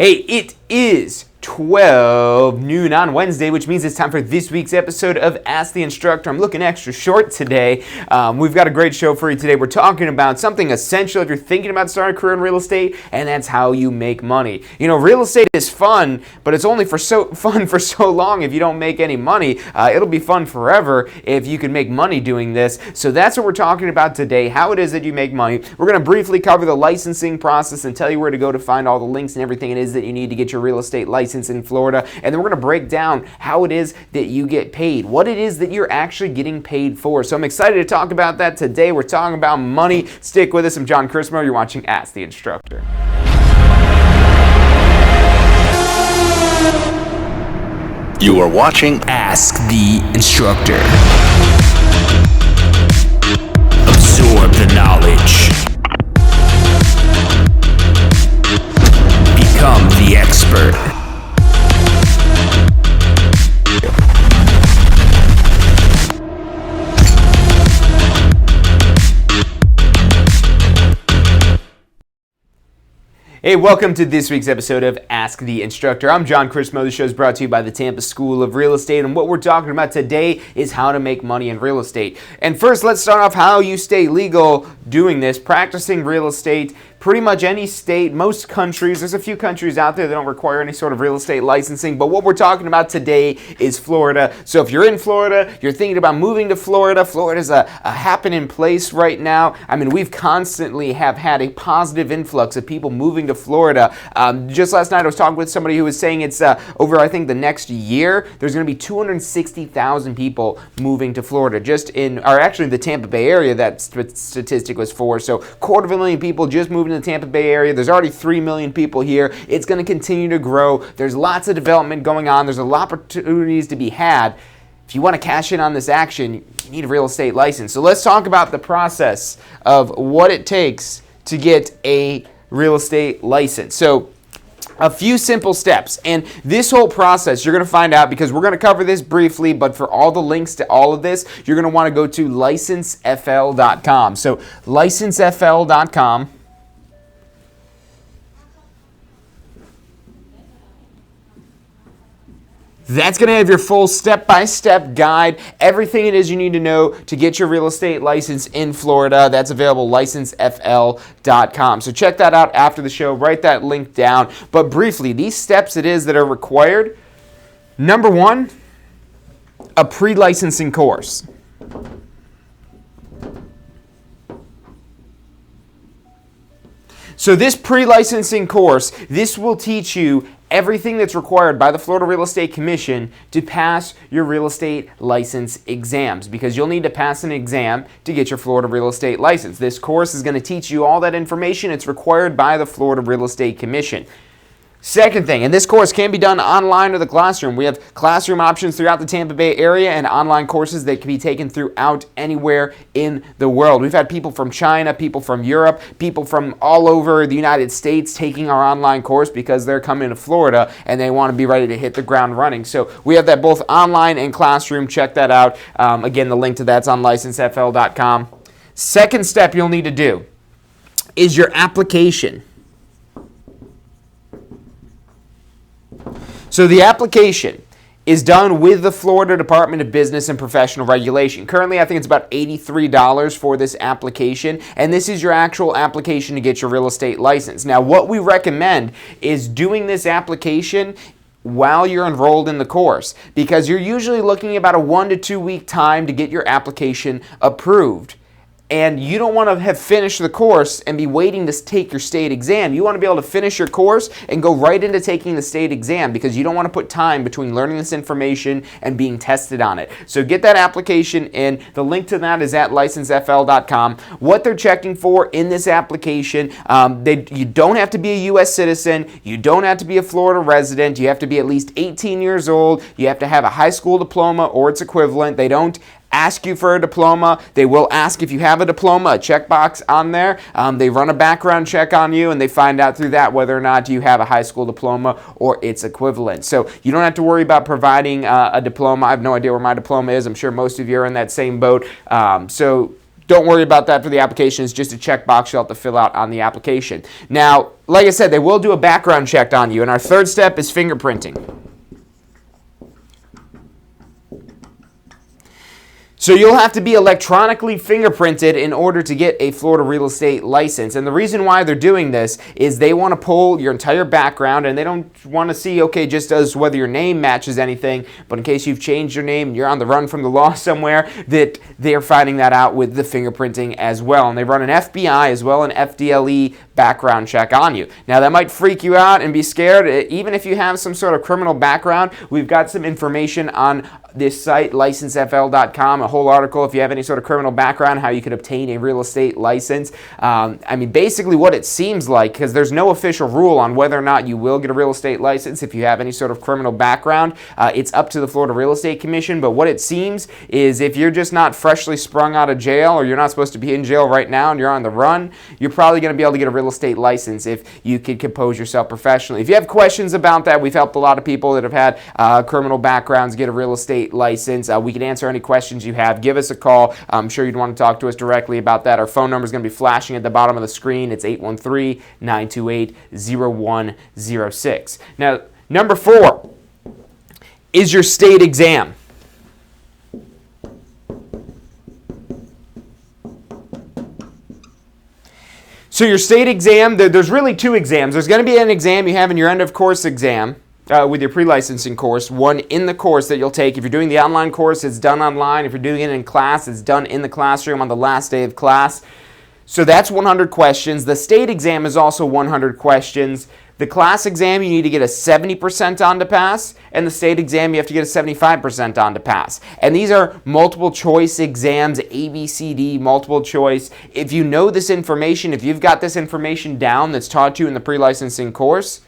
Hey, it is 12 noon on Wednesday, which means it's time for this week's episode of Ask the Instructor. I'm looking extra short today. We've got a great show for you today. We're talking about something essential if you're thinking about starting a career in real estate, and that's how you make money. You know, real estate is fun, but it's only fun for so long if you don't make any money. It'll be fun forever if you can make money doing this. So that's what we're talking about today, how it is that you make money. We're going to briefly cover the licensing process and tell you where to go to find all the links and everything it is that you need to get your real estate license in Florida, and then we're going to break down how it is that you get paid, what it is that you're actually getting paid for. So I'm excited to talk about that today. We're talking about money. Stick with us. I'm John Chrismo. You're watching Ask the Instructor. You are watching Ask the Instructor. Absorb the knowledge. Become the expert. Hey, welcome to this week's episode of Ask the Instructor. I'm John Chrismo. The show is brought to you by the Tampa School of Real Estate, and what we're talking about today is how to make money in real estate. And first, let's start off how you stay legal doing this, practicing real estate. Pretty much any state, most countries, there's a few countries out there that don't require any sort of real estate licensing, but what we're talking about today is Florida. So if you're in Florida, you're thinking about moving to Florida, Florida's a happening place right now. I mean, we've constantly have had a positive influx of people moving to Florida. Just last night I was talking with somebody who was saying it's over, I think, the next year, there's going to be 260,000 people moving to Florida, actually the Tampa Bay area that statistic was for. So 250,000 people just moving to the Tampa Bay area. There's already 3 million people here. It's going to continue to grow. There's lots of development going on. There's a lot of opportunities to be had. If you want to cash in on this action, you need a real estate license. So let's talk about the process of what it takes to get a real estate license. So a few simple steps, and this whole process you're going to find out because we're going to cover this briefly, but for all the links to all of this, you're going to want to go to licensefl.com. So licensefl.com. That's going to have your full step-by-step guide, everything it is you need to know to get your real estate license in Florida. That's available, licensefl.com. So check that out after the show. Write that link down. But briefly, these steps it is that are required. Number one, a pre-licensing course. So this pre-licensing course, this will teach you everything that's required by the Florida Real Estate Commission to pass your real estate license exams, because you'll need to pass an exam to get your Florida Real Estate license. This course is going to teach you all that information. It's required by the Florida Real Estate Commission. Second thing, and this course can be done online or the classroom. We have classroom options throughout the Tampa Bay area and online courses that can be taken throughout anywhere in the world. We've had people from China, people from Europe, people from all over the United States taking our online course because they're coming to Florida and they want to be ready to hit the ground running. So we have that both online and classroom. Check that out. Again, the link to that's on licensefl.com. Second step you'll need to do is your application. So the application is done with the Florida Department of Business and Professional Regulation. Currently, I think it's about $83 for this application, and this is your actual application to get your real estate license. Now, what we recommend is doing this application while you're enrolled in the course, because you're usually looking about a 1 to 2 week time to get your application approved. And you don't want to have finished the course and be waiting to take your state exam. You want to be able to finish your course and go right into taking the state exam, because you don't want to put time between learning this information and being tested on it. So get that application in. The link to that is at licensefl.com. What they're checking for in this application, you don't have to be a U.S. citizen. You don't have to be a Florida resident. You have to be at least 18 years old. You have to have a high school diploma or its equivalent. They don't ask you for a diploma. They will ask if you have a diploma, a checkbox on there. They run a background check on you, and they find out through that whether or not you have a high school diploma or its equivalent. So you don't have to worry about providing a diploma. I have no idea where my diploma is. I'm sure most of you are in that same boat. So don't worry about that for the application. It's just a checkbox you'll have to fill out on the application. Now, like I said, they will do a background check on you, and our third step is fingerprinting. So you'll have to be electronically fingerprinted in order to get a Florida real estate license. And the reason why they're doing this is they want to pull your entire background, and they don't want to see, okay, just as whether your name matches anything, but in case you've changed your name and you're on the run from the law somewhere, that they're finding that out with the fingerprinting as well. And they run an FBI as well, an FDLE background check on you. Now that might freak you out and be scared. Even if you have some sort of criminal background, we've got some information on this site, licensefl.com, a whole article if you have any sort of criminal background, how you could obtain a real estate license. I mean, basically what it seems like, because there's no official rule on whether or not you will get a real estate license if you have any sort of criminal background. It's up to the Florida Real Estate Commission, but what it seems is if you're just not freshly sprung out of jail, or you're not supposed to be in jail right now and you're on the run, you're probably going to be able to get a real estate license if you could compose yourself professionally. If you have questions about that, we've helped a lot of people that have had criminal backgrounds get a real estate license. We can answer any questions you have. Give us a call. I'm sure you'd want to talk to us directly about that. Our phone number is going to be flashing at the bottom of the screen. It's 813-928-0106. Now, number 4 is your state exam. So your state exam, there's really 2 exams. There's going to be an exam you have in your end of course exam with your pre-licensing course, one in the course that you'll take. If you're doing the online course, it's done online. If you're doing it in class, it's done in the classroom on the last day of class. So that's 100 questions. The state exam is also 100 questions. The class exam, you need to get a 70% on to pass, and the state exam, you have to get a 75% on to pass. And these are multiple choice exams, A, B, C, D, multiple choice. If you know this information, if you've got this information down that's taught you in the pre-licensing course,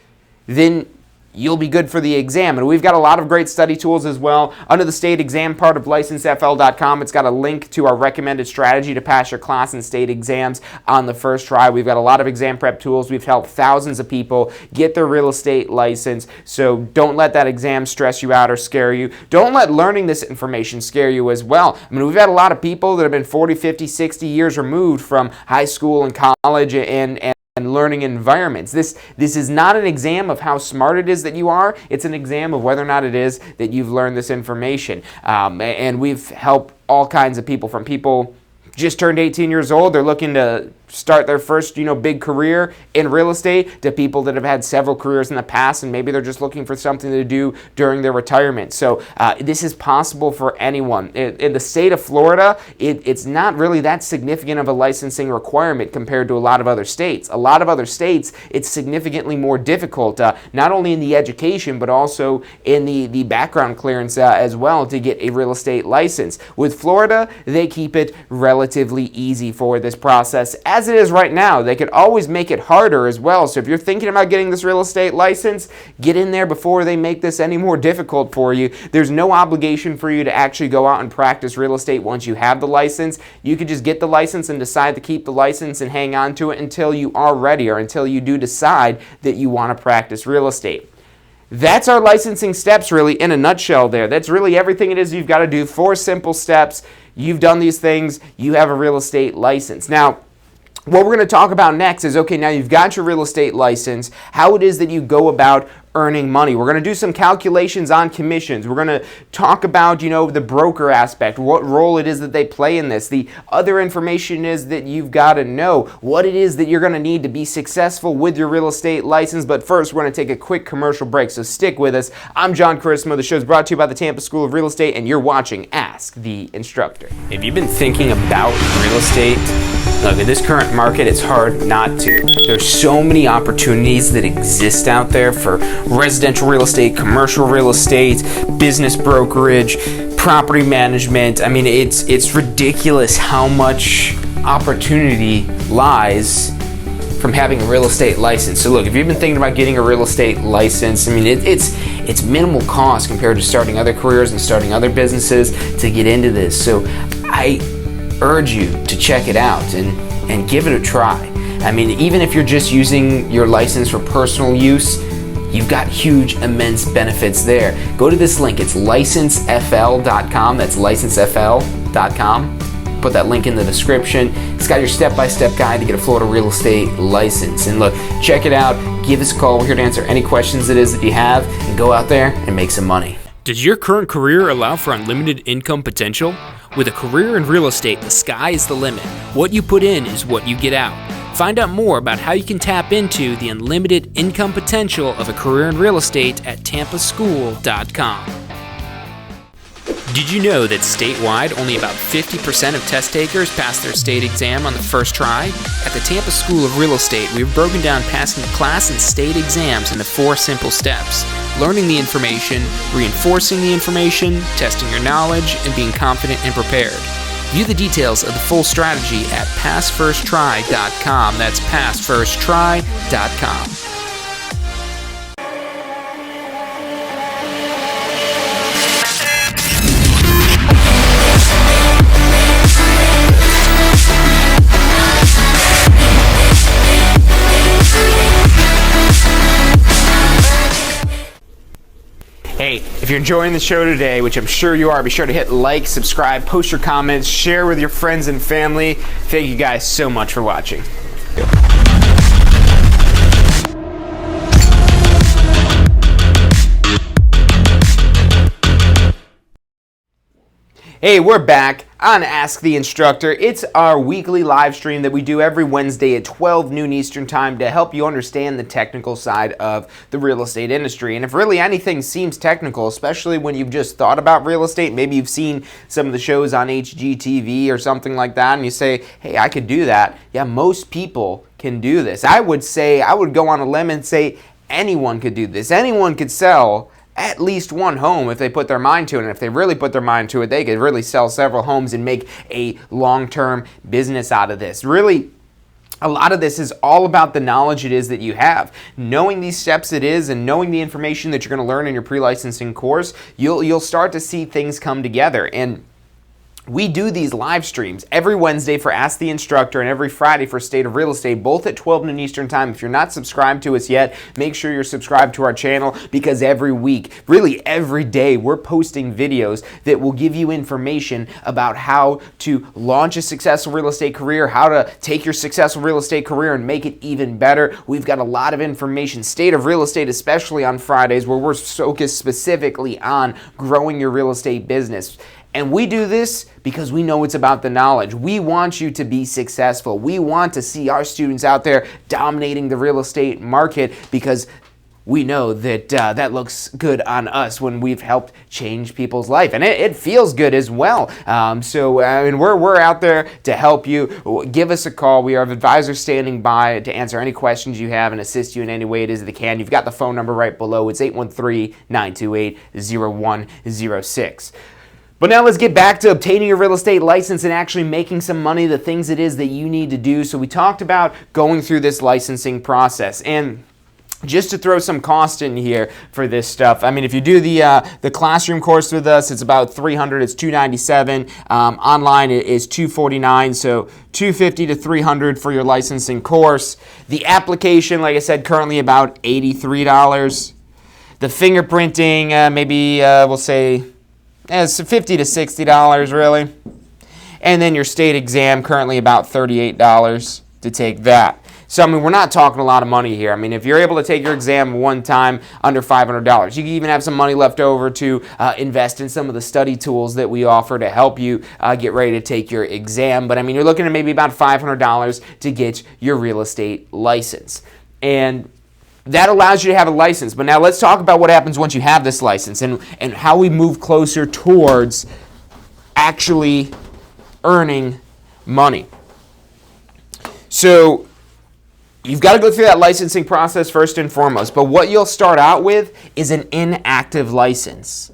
then you'll be good for the exam. And we've got a lot of great study tools as well. Under the state exam part of licensefl.com, it's got a link to our recommended strategy to pass your class and state exams on the first try. We've got a lot of exam prep tools. We've helped thousands of people get their real estate license. So don't let that exam stress you out or scare you. Don't let learning this information scare you as well. I mean, we've had a lot of people that have been 40, 50, 60 years removed from high school and college and learning environments. This is not an exam of how smart it is that you are. It's an exam of whether or not it is that you've learned this information. And we've helped all kinds of people, from people just turned 18 years old, they're looking to start their first, big career in real estate, to people that have had several careers in the past and maybe they're just looking for something to do during their retirement. So this is possible for anyone. In the state of Florida, it's not really that significant of a licensing requirement compared to a lot of other states. A lot of other states, it's significantly more difficult, not only in the education, but also in the background clearance as well to get a real estate license. With Florida, they keep it relatively easy for this process. As it is right now, they could always make it harder as well. So if you're thinking about getting this real estate license, get in there before they make this any more difficult for you. There's no obligation for you to actually go out and practice real estate once you have the license. You could just get the license and decide to keep the license and hang on to it until you are ready, or until you do decide that you want to practice real estate. That's our licensing steps really in a nutshell there. That's really everything it is you've got to do. 4 simple steps. You've done these things. You have a real estate license. Now, what we're going to talk about next is, okay, now you've got your real estate license, how it is that you go about earning money. We're going to do some calculations on commissions. We're going to talk about, the broker aspect, what role it is that they play in this. The other information is that you've got to know what it is that you're going to need to be successful with your real estate license. But first, we're going to take a quick commercial break, so stick with us. I'm John Charisma. The show is brought to you by the Tampa School of Real Estate, and you're watching Ask the Instructor. If you've been thinking about real estate, look, in this current market, it's hard not to. There's so many opportunities that exist out there for residential real estate, commercial real estate, business brokerage, property management. I mean, it's ridiculous how much opportunity lies from having a real estate license. So look, if you've been thinking about getting a real estate license, I mean, it's minimal cost compared to starting other careers and starting other businesses to get into this. So I urge you to check it out and give it a try. I mean, even if you're just using your license for personal use, you've got huge, immense benefits there. Go to this link. It's licensefl.com. That's licensefl.com. put that link in the description. It's got your step-by-step guide to get a Florida real estate license. And look, check it out. Give us a call. We're here to answer any questions it is that you have, and go out there and make some money. Does your current career allow for unlimited income potential? With a career in real estate, the sky is the limit. What you put in is what you get out. Find out more about how you can tap into the unlimited income potential of a career in real estate at tampaschool.com. Did you know that statewide only about 50% of test takers pass their state exam on the first try? At the Tampa School of Real Estate, we've broken down passing the class and state exams into 4 simple steps: learning the information, reinforcing the information, testing your knowledge, and being confident and prepared. View the details of the full strategy at passfirsttry.com. That's passfirsttry.com. Hey, if you're enjoying the show today, which I'm sure you are, be sure to hit like, subscribe, post your comments, share with your friends and family. Thank you guys so much for watching. Hey, we're back on Ask the Instructor. It's our weekly live stream that we do every Wednesday at 12 noon Eastern Time to help you understand the technical side of the real estate industry. And if really anything seems technical, especially when you've just thought about real estate, maybe you've seen some of the shows on HGTV or something like that, and you say, hey, I could do that. Yeah, most people can do this. I would go on a limb and say anyone could do this. Anyone could sell at least one home if they put their mind to it. And if they really put their mind to it, they could really sell several homes and make a long-term business out of this. Really, a lot of this is all about the knowledge it is that you have. Knowing these steps it is and knowing the information that you're going to learn in your pre-licensing course, you'll start to see things come together. And we do these live streams every Wednesday for Ask the Instructor and every Friday for State of Real Estate, both at 12 noon Eastern Time. If you're not subscribed to us yet, make sure you're subscribed to our channel, because every week, really every day, we're posting videos that will give you information about how to launch a successful real estate career, how to take your successful real estate career and make it even better. We've got a lot of information, State of Real Estate, especially on Fridays, where we're focused specifically on growing your real estate business. And we do this because we know it's about the knowledge. We want you to be successful. We want to see our students out there dominating the real estate market, because we know that that looks good on us when we've helped change people's life. And it feels good as well. We're out there to help you. Give us a call. We have advisors standing by to answer any questions you have and assist you in any way it is that they can. You've got the phone number right below. It's 813-928-0106. But now let's get back to obtaining a real estate license and actually making some money, the things it is that you need to do. So we talked about going through this licensing process. And just to throw some cost in here for this stuff, I mean, if you do the classroom course with us, it's about $300. It's $297. Online it is $249. So $250 to $300 for your licensing course. The application, like I said, currently about $83. The fingerprinting, we'll say, it's $50 to $60 really. And then your state exam, currently about $38 to take that. So, I mean, we're not talking a lot of money here. I mean, if you're able to take your exam one time, under $500, you can even have some money left over to invest in some of the study tools that we offer to help you get ready to take your exam. But, I mean, you're looking at maybe about $500 to get your real estate license. And that allows you to have a license. But now let's talk about what happens once you have this license and how we move closer towards actually earning money. So you've got to go through that licensing process first and foremost. But what you'll start out with is an inactive license.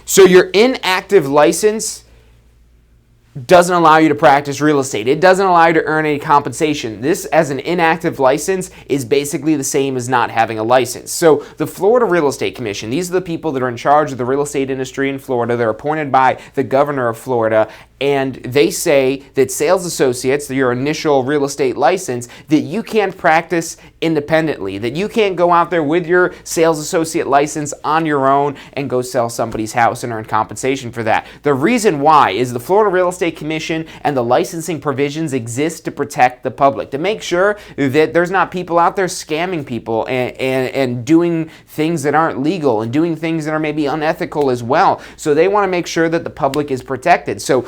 So your inactive license doesn't allow you to practice real estate. It doesn't allow you to earn any compensation. This, as an inactive license, is basically the same as not having a license. So the Florida Real Estate Commission, these are the people that are in charge of the real estate industry in Florida. They're appointed by the governor of Florida, and they say that sales associates, your initial real estate license, that you can't practice independently, that you can't go out there with your sales associate license on your own and go sell somebody's house and earn compensation for that. The reason why is the Florida Real Estate Commission and the licensing provisions exist to protect the public, to make sure that there's not people out there scamming people and doing things that aren't legal and doing things that are maybe unethical as well. So they want to make sure that the public is protected. So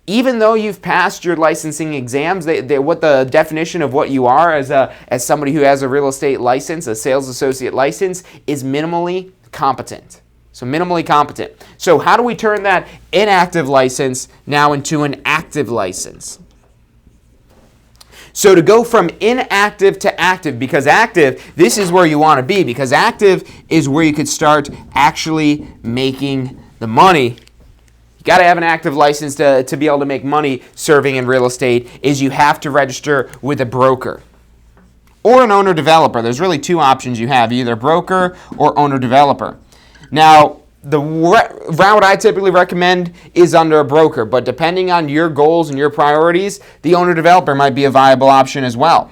even though you've passed your licensing exams, what the definition of what you are as somebody who has a real estate license, a sales associate license, is minimally competent. So minimally competent. So how do we turn that inactive license now into an active license? So to go from inactive to active, because active, this is where you want to be, because active is where you could start actually making the money. You got to have an active license to be able to make money serving in real estate, is you have to register with a broker or an owner-developer. There's really two options you have, either broker or owner-developer. Now, the route I typically recommend is under a broker, but depending on your goals and your priorities, the owner-developer might be a viable option as well.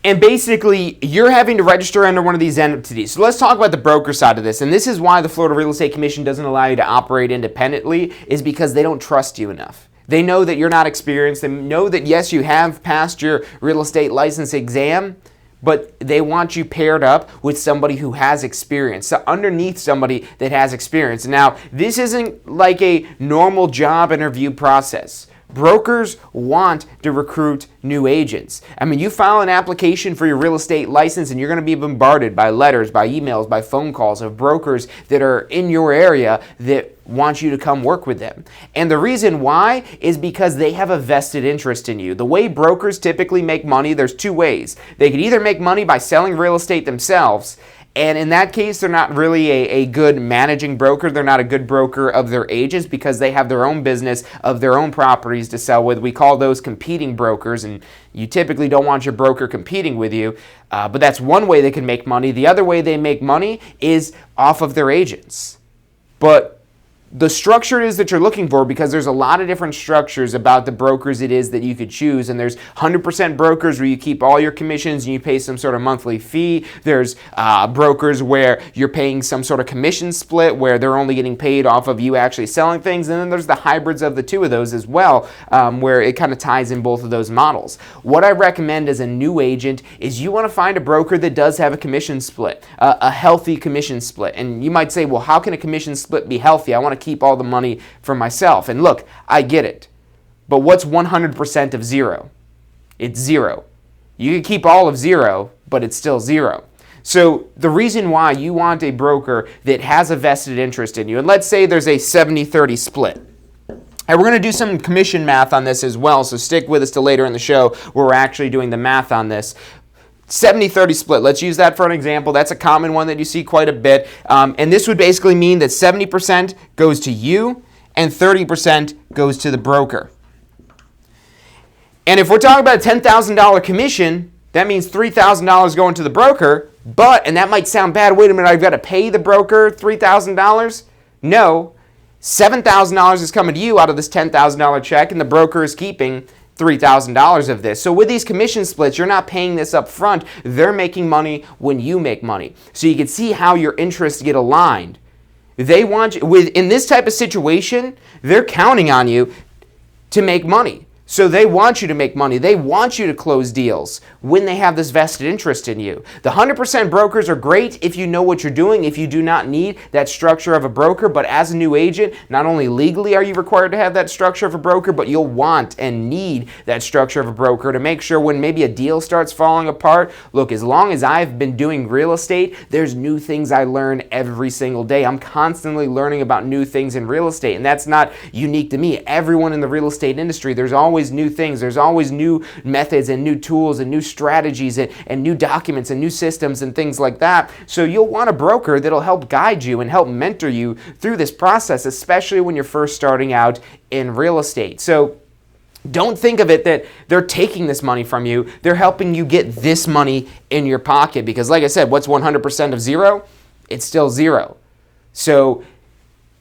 And basically, you're having to register under one of these entities. So let's talk about the broker side of this. And this is why the Florida Real Estate Commission doesn't allow you to operate independently, is because they don't trust you enough. They know that you're not experienced. They know that, yes, you have passed your real estate license exam, but they want you paired up with somebody who has experience, so underneath somebody that has experience. Now, this isn't like a normal job interview process. Brokers want to recruit new agents. I mean, you file an application for your real estate license and you're going to be bombarded by letters, by emails, by phone calls of brokers that are in your area that want you to come work with them. And the reason why is because they have a vested interest in you. The way brokers typically make money, there's two ways. They could either make money by selling real estate themselves, and in that case, they're not really a good managing broker. They're not a good broker of their agents because they have their own business of their own properties to sell with. We call those competing brokers, and you typically don't want your broker competing with you. But that's one way they can make money. The other way they make money is off of their agents. But the structure it is that you're looking for, because there's a lot of different structures about the brokers it is that you could choose, and there's 100% brokers where you keep all your commissions and you pay some sort of monthly fee. There's brokers where you're paying some sort of commission split where they're only getting paid off of you actually selling things, and then there's the hybrids of the two of those as well, where it kind of ties in both of those models. What I recommend as a new agent is you want to find a broker that does have a commission split, a healthy commission split. And you might say, well, how can a commission split be healthy? I want to keep all the money for myself. And look, I get it. But what's 100% of zero? It's zero. You can keep all of zero, but it's still zero. So the reason why you want a broker that has a vested interest in you, and let's say there's a 70-30 split. And we're going to do some commission math on this as well, so stick with us till later in the show where we're actually doing the math on this. 70-30 split. Let's use that for an example. That's a common one that you see quite a bit. And this would basically mean that 70% goes to you and 30% goes to the broker. And if we're talking about a $10,000 commission, that means $3,000 going to the broker. But, and that might sound bad, wait a minute, I've got to pay the broker $3,000? No. $7,000 is coming to you out of this $10,000 check, and the broker is keeping $3,000 of this. So with these commission splits, you're not paying this up front. They're making money when you make money. So you can see how your interests get aligned. They want you, in this type of situation, they're counting on you to make money. So they want you to make money. They want you to close deals when they have this vested interest in you. The 100% brokers are great if you know what you're doing, if you do not need that structure of a broker. But as a new agent, not only legally are you required to have that structure of a broker, but you'll want and need that structure of a broker to make sure when maybe a deal starts falling apart. Look, as long as I've been doing real estate, there's new things I learn every single day. I'm constantly learning about new things in real estate, and that's not unique to me. Everyone in the real estate industry, there's always always new things. There's always new methods and new tools and new strategies and new documents and new systems and things like that. So you'll want a broker that'll help guide you and help mentor you through this process, especially when you're first starting out in real estate. So don't think of it that they're taking this money from you. They're helping you get this money in your pocket because, like I said, what's 100% of zero? It's still zero. So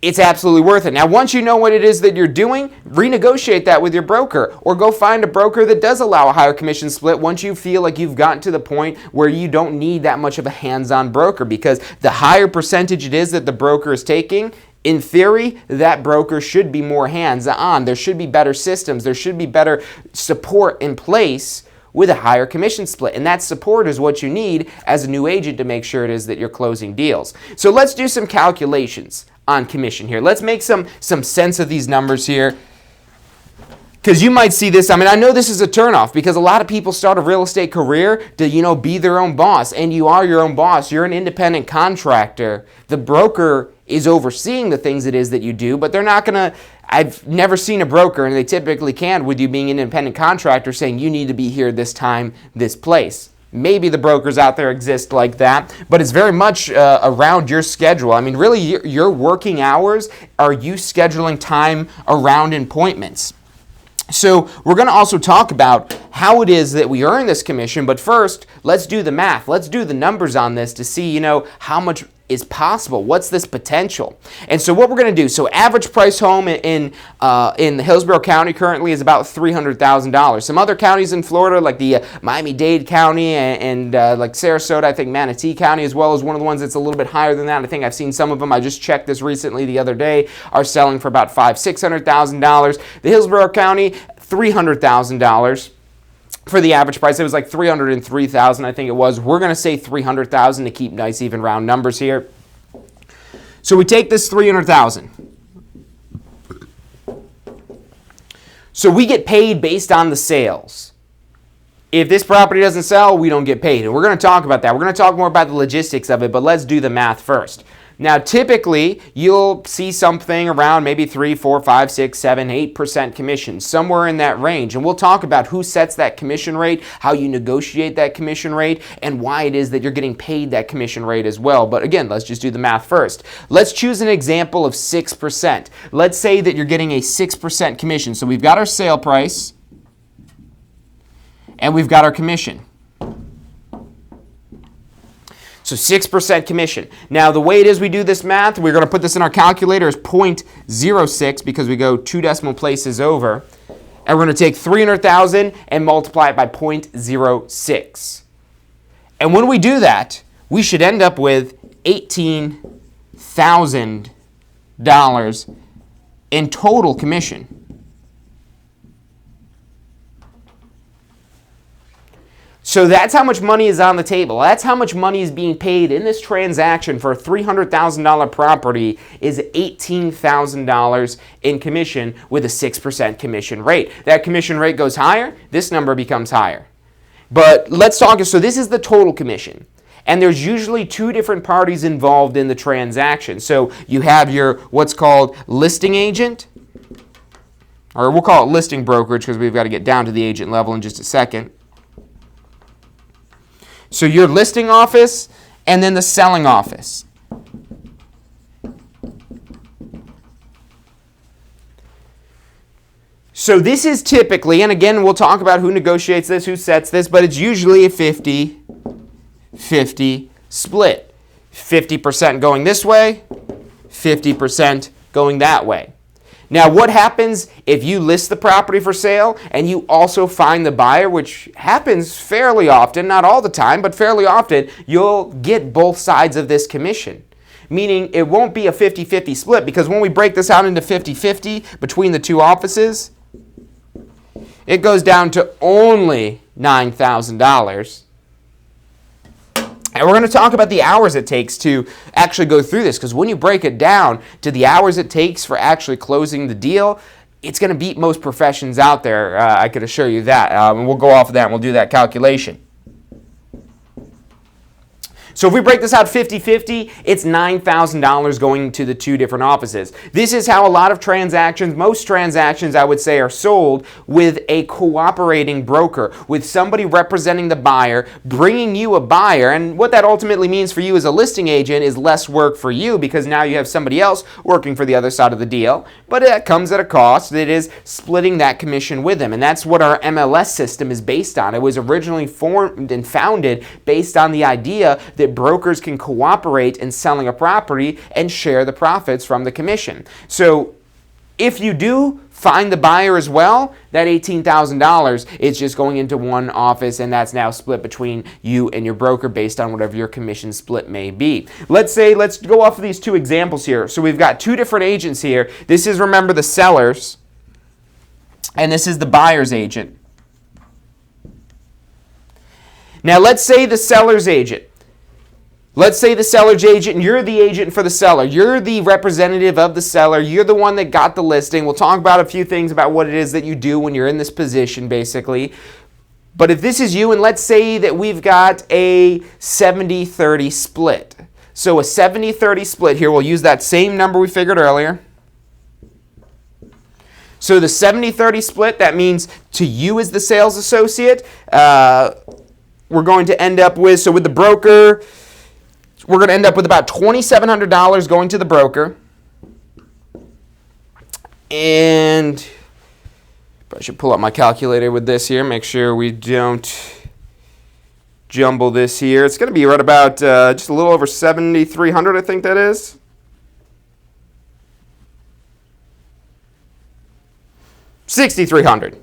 it's absolutely worth it. Now, once you know what it is that you're doing, renegotiate that with your broker or go find a broker that does allow a higher commission split once you feel like you've gotten to the point where you don't need that much of a hands-on broker, because the higher percentage it is that the broker is taking, in theory, that broker should be more hands-on. There should be better systems. There should be better support in place with a higher commission split. And that support is what you need as a new agent to make sure it is that you're closing deals. So let's do some calculations on commission here. Let's make some sense of these numbers here. Because you might see this, I mean, I know this is a turnoff because a lot of people start a real estate career to, be their own boss. And you are your own boss. You're an independent contractor. The broker is overseeing the things it is that you do, but they're not going to, I've never seen a broker, and they typically can with you being an independent contractor, saying you need to be here this time, this place. Maybe the brokers out there exist like that, but it's very much around your schedule. I mean, really, your working hours are you scheduling time around appointments. So we're going to also talk about how it is that we earn this commission, but first, let's do the math. Let's do the numbers on this to see, how much is possible. What's this potential? And so what we're going to do, so average price home in Hillsborough County currently is about $300,000. Some other counties in Florida, like the Miami-Dade County and like Sarasota, I think Manatee County as well, is one of the ones that's a little bit higher than that. I think I've seen some of them. I just checked this recently the other day, are selling for about $600,000. The Hillsborough County, $300,000. For the average price, it was like $303,000, I think it was. We're going to say $300,000 to keep nice, even round numbers here. So we take this $300,000. So we get paid based on the sales. If this property doesn't sell, we don't get paid. And we're going to talk about that. We're going to talk more about the logistics of it, but let's do the math first. Now, typically, you'll see something around maybe 3, 4, 5, 6, 7, 8% commission, somewhere in that range. And we'll talk about who sets that commission rate, how you negotiate that commission rate, and why it is that you're getting paid that commission rate as well. But again, let's just do the math first. Let's choose an example of 6%. Let's say that you're getting a 6% commission. So we've got our sale price, and we've got our commission. So 6% commission. Now, the way it is we do this math, we're going to put this in our calculator as 0.06 because we go 2 decimal places over. And we're going to take 300,000 and multiply it by 0.06. And when we do that, we should end up with $18,000 in total commission. So that's how much money is on the table. That's how much money is being paid in this transaction for a $300,000 property is $18,000 in commission with a 6% commission rate. That commission rate goes higher, this number becomes higher. But let's talk, so this is the total commission. And there's usually 2 different parties involved in the transaction. So you have your what's called listing agent, or we'll call it listing brokerage because we've got to get down to the agent level in just a second. So your listing office and then the selling office. So this is typically, and again, we'll talk about who negotiates this, who sets this, but it's usually a 50-50 split. 50% going this way, 50% going that way. Now, what happens if you list the property for sale and you also find the buyer, which happens fairly often, not all the time, but fairly often, you'll get both sides of this commission. Meaning it won't be a 50-50 split, because when we break this out into 50-50 between the 2 offices, it goes down to only $9,000. And we're going to talk about the hours it takes to actually go through this, because when you break it down to the hours it takes for actually closing the deal, it's going to beat most professions out there. I can assure you that. And we'll go off of that and we'll do that calculation. So if we break this out 50-50, it's $9,000 going to the two different offices. This is how a lot of transactions, most transactions I would say, are sold, with a cooperating broker, with somebody representing the buyer, bringing you a buyer. And what that ultimately means for you as a listing agent is less work for you, because now you have somebody else working for the other side of the deal. But it comes at a cost. It is splitting that commission with them. And that's what our MLS system is based on. It was originally formed and founded based on the idea that brokers can cooperate in selling a property and share the profits from the commission. So if you do find the buyer as well, that $18,000 is just going into one office, and that's now split between you and your broker based on whatever your commission split may be. Let's go off of these two examples here. So we've got two different agents here. This is, remember, the sellers, and this is the buyer's agent. Now let's say the seller's agent. Let's say the seller's agent, and you're the agent for the seller. You're the representative of the seller. You're the one that got the listing. We'll talk about a few things about what it is that you do when you're in this position, basically. But if this is you, and let's say that we've got a 70-30 split. So a 70-30 split here, we'll use that same number we figured earlier. So the 70-30 split, that means to you as the sales associate, we're going to end up with, so with the broker, we're going to end up with about $2,700 going to the broker. And I should pull up my calculator with this here, make sure we don't jumble this here. It's going to be right about just a little over $7,300, I think that is. $6,300.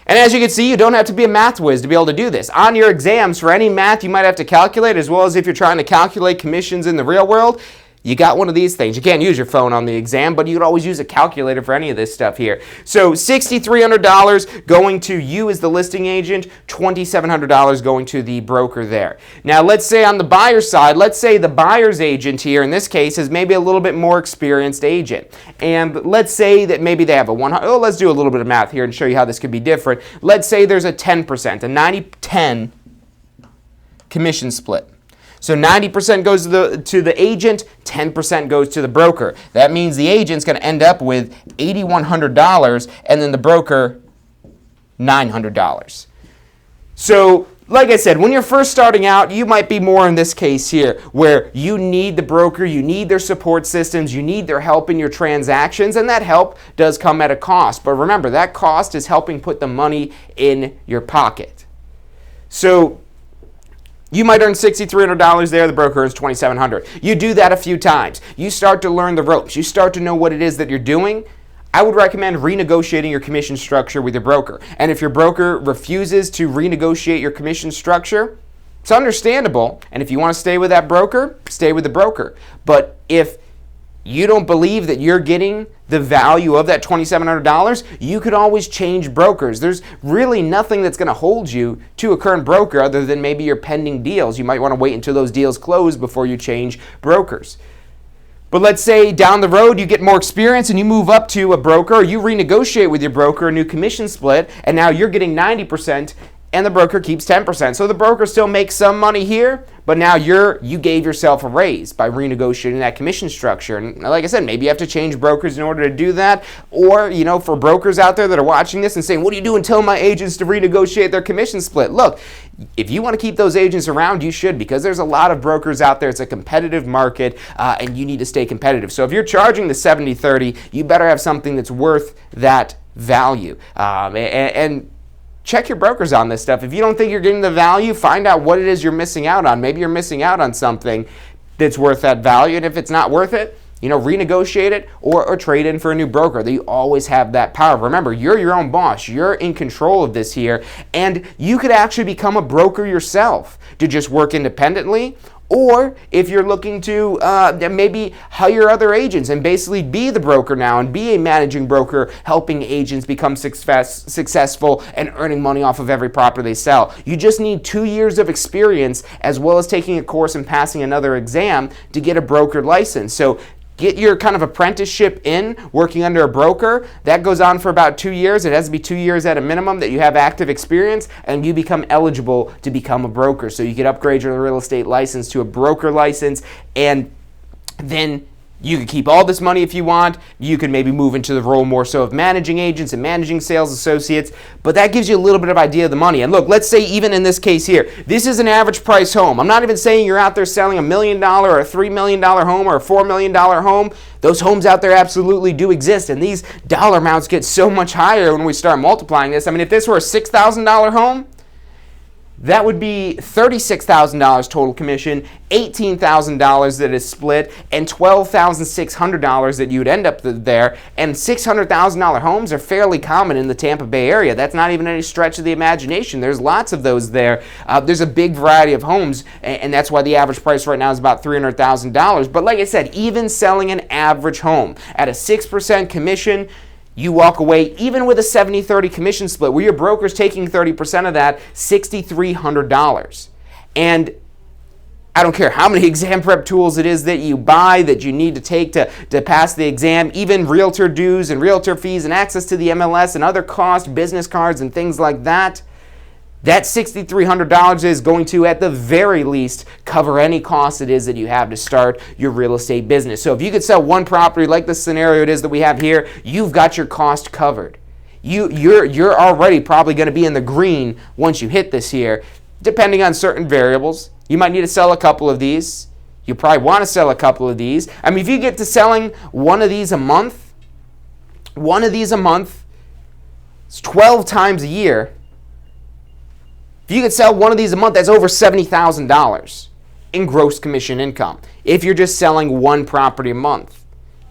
And as you can see, you don't have to be a math whiz to be able to do this. On your exams, for any math you might have to calculate, as well as if you're trying to calculate commissions in the real world, you got one of these things. You can't use your phone on the exam, but you could always use a calculator for any of this stuff here. So $6,300 going to you as the listing agent, $2,700 going to the broker there. Now let's say on the buyer's side, let's say the buyer's agent here in this case is maybe a little bit more experienced agent. And let's say that maybe they have a let's do a little bit of math here and show you how this could be different. Let's say there's a 10%, a 90-10 commission split. So 90% goes to the agent, 10% goes to the broker. That means the agent's going to end up with $8,100 and then the broker $900. So like I said, when you're first starting out, you might be more in this case here, where you need the broker, you need their support systems, you need their help in your transactions, and that help does come at a cost. But remember, that cost is helping put the money in your pocket. So you might earn $6,300 there, the broker earns $2,700. You do that a few times. You start to learn the ropes. You start to know what it is that you're doing. I would recommend renegotiating your commission structure with your broker. And if your broker refuses to renegotiate your commission structure, it's understandable. And if you want to stay with that broker, stay with the broker. But if you don't believe that you're getting the value of that $2,700, you could always change brokers. There's really nothing that's going to hold you to a current broker other than maybe your pending deals. You might want to wait until those deals close before you change brokers. But let's say down the road you get more experience and you move up to a broker, or you renegotiate with your broker a new commission split, and now you're getting 90% and the broker keeps 10%. So the broker still makes some money here, but now you gave yourself a raise by renegotiating that commission structure. And like I said, maybe you have to change brokers in order to do that. Or, for brokers out there that are watching this and saying, what are you doing telling my agents to renegotiate their commission split? Look, if you want to keep those agents around, you should, because there's a lot of brokers out there. It's a competitive market, and you need to stay competitive. So if you're charging the 70-30, you better have something that's worth that value. And check your brokers on this stuff. If you don't think you're getting the value, find out what it is you're missing out on. Maybe you're missing out on something that's worth that value. And if it's not worth it, renegotiate it or trade in for a new broker. You always have that power. Remember, you're your own boss. You're in control of this here. And you could actually become a broker yourself to just work independently. Or if you're looking to maybe hire other agents and basically be the broker now and be a managing broker, helping agents become successful and earning money off of every property they sell. You just need 2 years of experience as well as taking a course and passing another exam to get a broker license. So get your kind of apprenticeship in working under a broker. That goes on for about 2 years. It has to be 2 years at a minimum that you have active experience, and you become eligible to become a broker. So you can upgrade your real estate license to a broker license, and then you can keep all this money if you want. You can maybe move into the role more so of managing agents and managing sales associates, but that gives you a little bit of idea of the money. And look, let's say even in this case here, this is an average price home. I'm not even saying you're out there selling $1 million or a $3 million home or a $4 million home. Those homes out there absolutely do exist, and these dollar amounts get so much higher when we start multiplying this. I mean, if this were a $6,000 home, that would be $36,000 total commission, $18,000 that is split, and $12,600 that you would end up there. And $600,000 homes are fairly common in the Tampa Bay area. That's not even any stretch of the imagination. There's lots of those there. There's a big variety of homes, and that's why the average price right now is about $300,000. But like I said, even selling an average home at a 6% commission, you walk away, even with a 70-30 commission split, where your broker's taking 30% of that, $6,300. And I don't care how many exam prep tools it is that you buy, that you need to take to pass the exam, even realtor dues and realtor fees and access to the MLS and other costs, business cards and things like that. That $6,300 is going to, at the very least, cover any costs it is that you have to start your real estate business. So if you could sell one property like the scenario it is that we have here, you've got your cost covered. You're already probably going to be in the green once you hit this here, depending on certain variables. You might need to sell a couple of these. You probably want to sell a couple of these. I mean, if you get to selling one of these a month, it's 12 times a year. If you could sell one of these a month, that's over $70,000 in gross commission income. If you're just selling one property a month,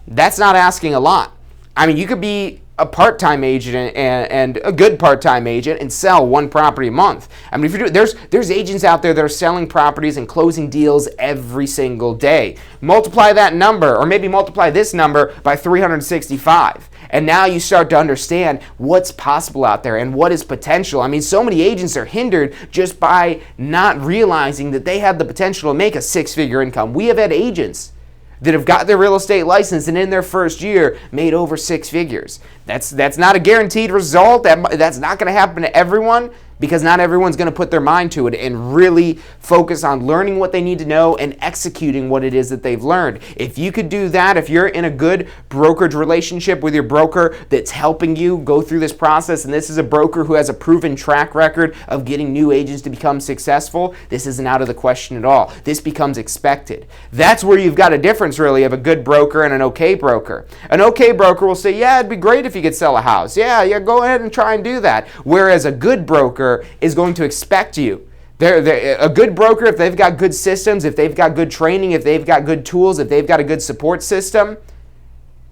that's not asking a lot. I mean, you could be a part-time agent and a good part-time agent and sell one property a month. I mean, if you do, there's agents out there that are selling properties and closing deals every single day. Multiply that number, or maybe multiply this number by 365. And now you start to understand what's possible out there and what is potential. I mean, so many agents are hindered just by not realizing that they have the potential to make a six-figure income. We have had agents that have got their real estate license and in their first year made over six figures. That's not a guaranteed result. That's not going to happen to everyone, because not everyone's going to put their mind to it and really focus on learning what they need to know and executing what it is that they've learned. If you could do that, if you're in a good brokerage relationship with your broker that's helping you go through this process, and this is a broker who has a proven track record of getting new agents to become successful, this isn't out of the question at all. This becomes expected. That's where you've got a difference really of a good broker and an okay broker. An okay broker will say, yeah, it'd be great if you could sell a house. Yeah, go ahead and try and do that. Whereas a good broker is going to expect you. A good broker, if they've got good systems, if they've got good training, if they've got good tools, if they've got a good support system,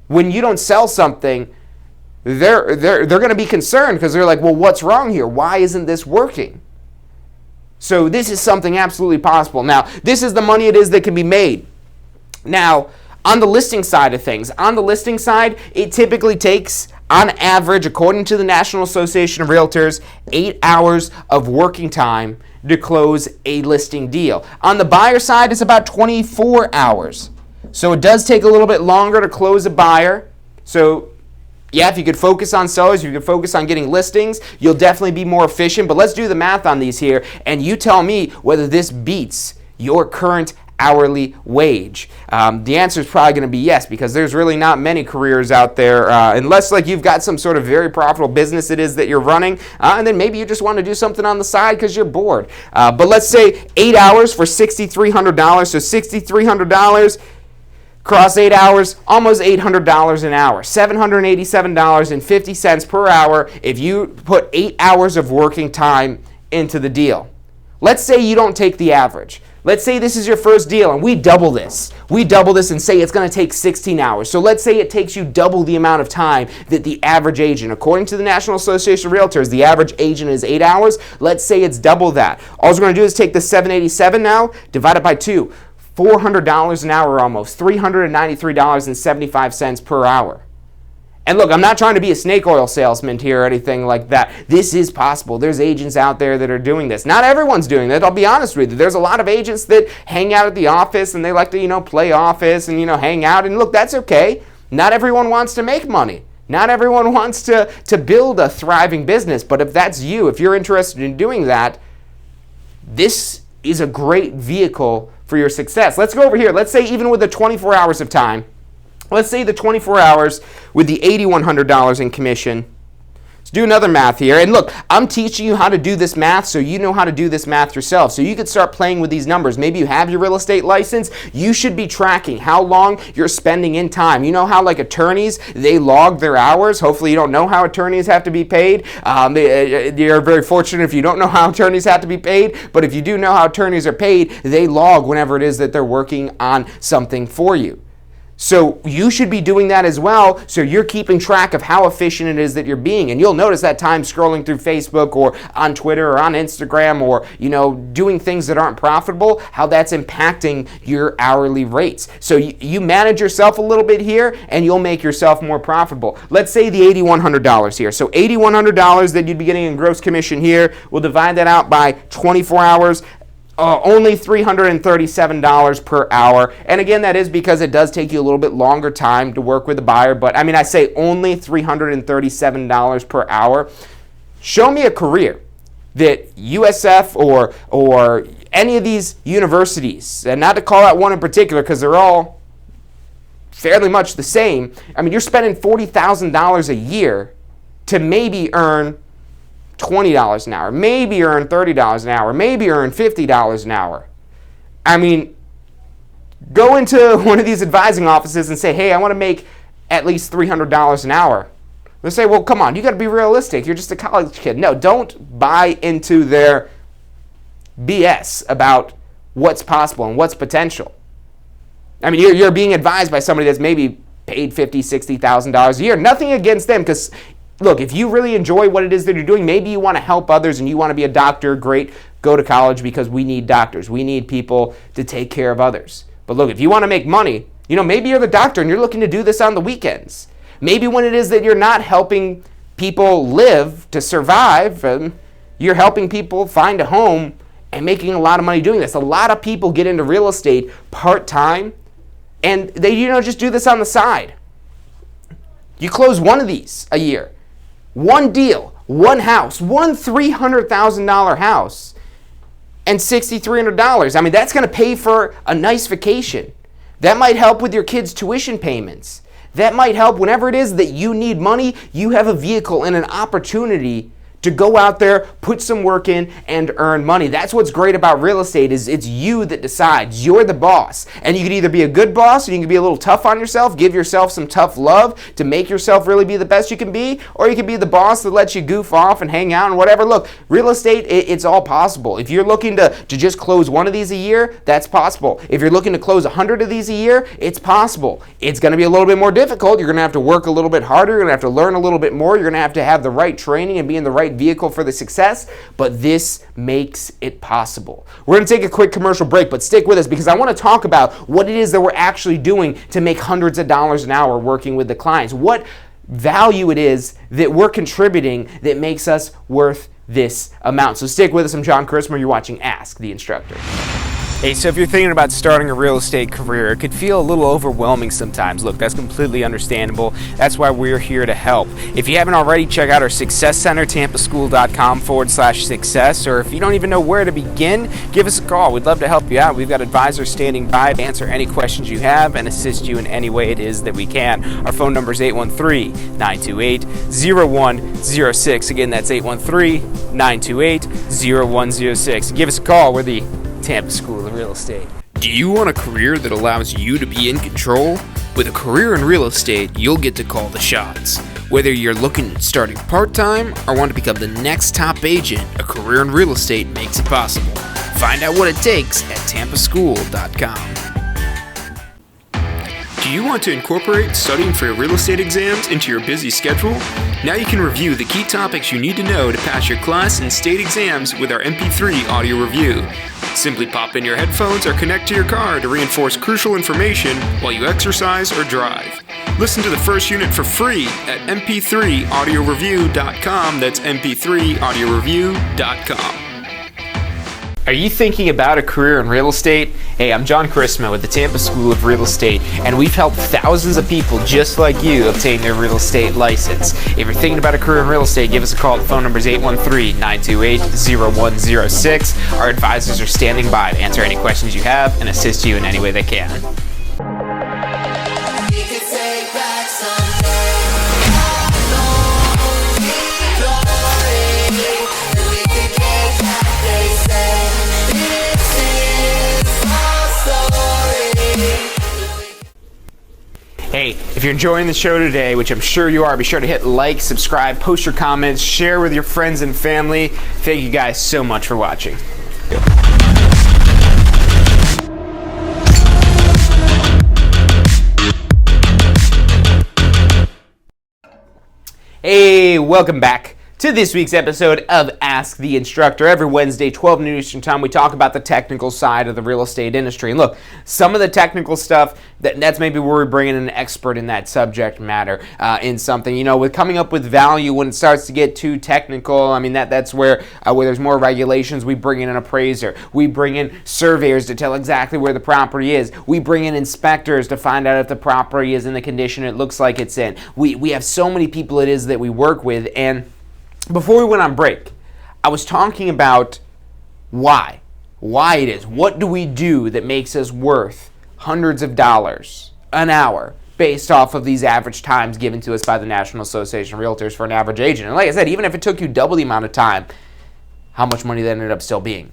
when you don't sell something, they're going to be concerned, because they're like, well, what's wrong here? Why isn't this working? So this is something absolutely possible. Now, this is the money it is that can be made. Now, on the listing side of things, it typically takes, on average, according to the National Association of Realtors, 8 hours of working time to close a listing deal. On the buyer side, it's about 24 hours. So it does take a little bit longer to close a buyer. So yeah, if you could focus on sellers, if you could focus on getting listings, you'll definitely be more efficient. But let's do the math on these here, and you tell me whether this beats your current hourly wage. The answer is probably going to be yes, because there's really not many careers out there, unless like you've got some sort of very profitable business it is that you're running, and then maybe you just want to do something on the side because you're bored. But let's say 8 hours for $6,300. So $6,300 cross 8 hours, almost $800 an hour, $787.50 per hour if you put 8 hours of working time into the deal. Let's say you don't take the average. Let's say this is your first deal and we double this. We double this and say it's going to take 16 hours. So let's say it takes you double the amount of time that the average agent, according to the National Association of Realtors, the average agent is 8 hours. Let's say it's double that. All we're going to do is take the 787 now, divide it by 2. $400 an hour almost, $393.75 per hour. And look, I'm not trying to be a snake oil salesman here or anything like that. This is possible. There's agents out there that are doing this. Not everyone's doing that. I'll be honest with you. There's a lot of agents that hang out at the office and they like to, play office and, hang out. And look, that's okay. Not everyone wants to make money. Not everyone wants to build a thriving business. But if that's you, if you're interested in doing that, this is a great vehicle for your success. Let's go over here. Let's say even with the 24 hours of time, let's say the 24 hours with the $8,100 in commission. Let's do another math here. And look, I'm teaching you how to do this math so you know how to do this math yourself. So you could start playing with these numbers. Maybe you have your real estate license. You should be tracking how long you're spending in time. You know how like attorneys, they log their hours. Hopefully you don't know how attorneys have to be paid. You're very fortunate if you don't know how attorneys have to be paid. But if you do know how attorneys are paid, they log whenever it is that they're working on something for you. So you should be doing that as well, so you're keeping track of how efficient it is that you're being. And you'll notice that time scrolling through Facebook or on Twitter or on Instagram or, doing things that aren't profitable, how that's impacting your hourly rates. So you manage yourself a little bit here and you'll make yourself more profitable. Let's say the $8,100 here. So $8,100 that you'd be getting in gross commission here, we'll divide that out by 24 hours. Only $337 per hour. And again, that is because it does take you a little bit longer time to work with the buyer. But I say only $337 per hour. Show me a career that USF or any of these universities, and not to call out one in particular because they're all fairly much the same. You're spending $40,000 a year to maybe earn $20 an hour, maybe earn $30 an hour, maybe earn $50 an hour. Go into one of these advising offices and say, hey, I want to make at least $300 an hour. They'll say, well, come on, you got to be realistic. You're just a college kid. No, don't buy into their BS about what's possible and what's potential. You're being advised by somebody that's maybe paid $50,000, $60,000 a year. Nothing against them, because look, if you really enjoy what it is that you're doing, maybe you want to help others and you want to be a doctor, great, go to college, because we need doctors. We need people to take care of others. But look, if you want to make money, maybe you're the doctor and you're looking to do this on the weekends. Maybe when it is that you're not helping people live to survive, you're helping people find a home and making a lot of money doing this. A lot of people get into real estate part-time and they, just do this on the side. You close one of these a year. One deal, one house, one $300,000 house, and $6,300. That's going to pay for a nice vacation. That might help with your kids' tuition payments. That might help whenever it is that you need money. You have a vehicle and an opportunity to go out there, put some work in, and earn money. That's what's great about real estate, is it's you that decides. You're the boss. And you can either be a good boss, or you can be a little tough on yourself, give yourself some tough love to make yourself really be the best you can be, or you can be the boss that lets you goof off and hang out and whatever. Look, real estate, it's all possible. If you're looking to just close one of these a year, that's possible. If you're looking to close 100 of these a year, it's possible. It's going to be a little bit more difficult. You're going to have to work a little bit harder. You're going to have to learn a little bit more. You're going to have the right training and be in the right vehicle for the success, but this makes it possible. We're going to take a quick commercial break, but stick with us because I want to talk about what it is that we're actually doing to make hundreds of dollars an hour working with the clients. What value it is that we're contributing that makes us worth this amount. So stick with us. I'm John Christmer. You're watching Ask the Instructor. Hey, so if you're thinking about starting a real estate career, it could feel a little overwhelming sometimes. Look, that's completely understandable. That's why we're here to help. If you haven't already, check out our Success Center, tampaschool.com/success, or if you don't even know where to begin, give us a call. We'd love to help you out. We've got advisors standing by to answer any questions you have and assist you in any way it is that we can. Our phone number is 813-928-0106. Again, that's 813-928-0106. Give us a call. We're the Tampa School of Real Estate. Do you want a career that allows you to be in control? With a career in real estate, you'll get to call the shots. Whether you're looking at starting part-time or want to become the next top agent, a career in real estate makes it possible. Find out what it takes at tampaschool.com. Do you want to incorporate studying for your real estate exams into your busy schedule? Now you can review the key topics you need to know to pass your class and state exams with our MP3 audio review. Simply pop in your headphones or connect to your car to reinforce crucial information while you exercise or drive. Listen to the first unit for free at mp3audioreview.com. That's mp3audioreview.com. Are you thinking about a career in real estate? Hey, I'm John Chrisma with the Tampa School of Real Estate, and we've helped thousands of people just like you obtain their real estate license. If you're thinking about a career in real estate, give us a call. The phone number is 813-928-0106. Our advisors are standing by to answer any questions you have and assist you in any way they can. Hey, if you're enjoying the show today, which I'm sure you are, be sure to hit like, subscribe, post your comments, share with your friends and family. Thank you guys so much for watching. Hey, welcome back to this week's episode of Ask the Instructor. Every Wednesday, 12 noon Eastern Time, we talk about the technical side of the real estate industry. And look, some of the technical stuff, that's maybe where we bring in an expert in that subject matter in something. You know, with coming up with value, when it starts to get too technical, I mean, that's where there's more regulations, we bring in an appraiser. We bring in surveyors to tell exactly where the property is. We bring in inspectors to find out if the property is in the condition it looks like it's in. We have so many people it is that we work with, and before we went on break, I was talking about why it is. What do we do that makes us worth hundreds of dollars an hour based off of these average times given to us by the National Association of Realtors for an average agent? And like I said, even if it took you double the amount of time, how much money that ended up still being.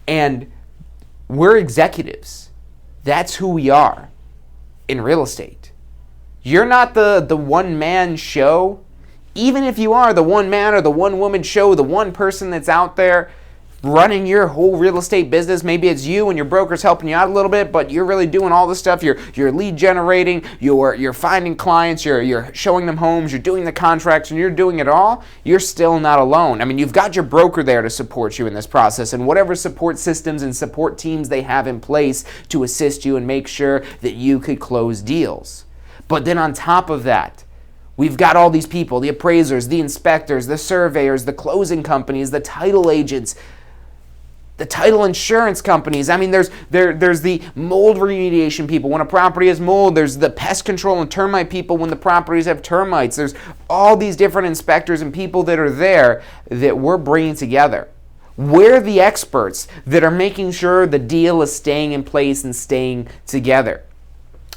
And we're executives. That's who we are in real estate. You're not the one-man show. Even if you are the one man or the one woman show, the one person that's out there running your whole real estate business, maybe it's you and your broker's helping you out a little bit, but you're really doing all the stuff. You're lead generating, you're finding clients, you're showing them homes, you're doing the contracts, and you're doing it all, you're still not alone. I mean, you've got your broker there to support you in this process, and whatever support systems and support teams they have in place to assist you and make sure that you could close deals. But then on top of that, we've got all these people, the appraisers, the inspectors, the surveyors, the closing companies, the title agents, the title insurance companies. I mean, there's the mold remediation people. When a property has mold, there's the pest control and termite people when the properties have termites. There's all these different inspectors and people that are there that we're bringing together. We're the experts that are making sure the deal is staying in place and staying together.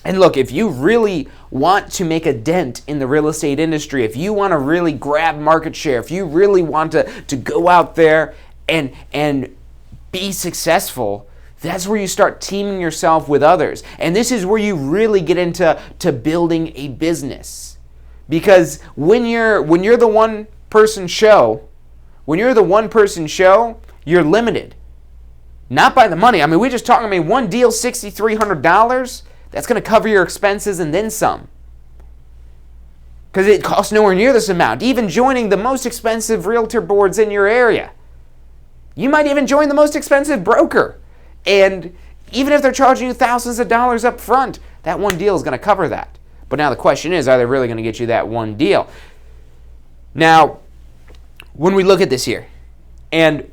And look, if you really want to make a dent in the real estate industry, if you want to really grab market share, if you really want to go out there and be successful, that's where you start teaming yourself with others. And this is where you really get into building a business. Because when you're the one person show, you're limited. Not by the money. I mean, we just talking, one deal, $6,300. That's going to cover your expenses and then some. Because it costs nowhere near this amount. Even joining the most expensive realtor boards in your area. You might even join the most expensive broker. And even if they're charging you thousands of dollars up front, that one deal is going to cover that. But now the question is, are they really going to get you that one deal? Now, when we look at this here, and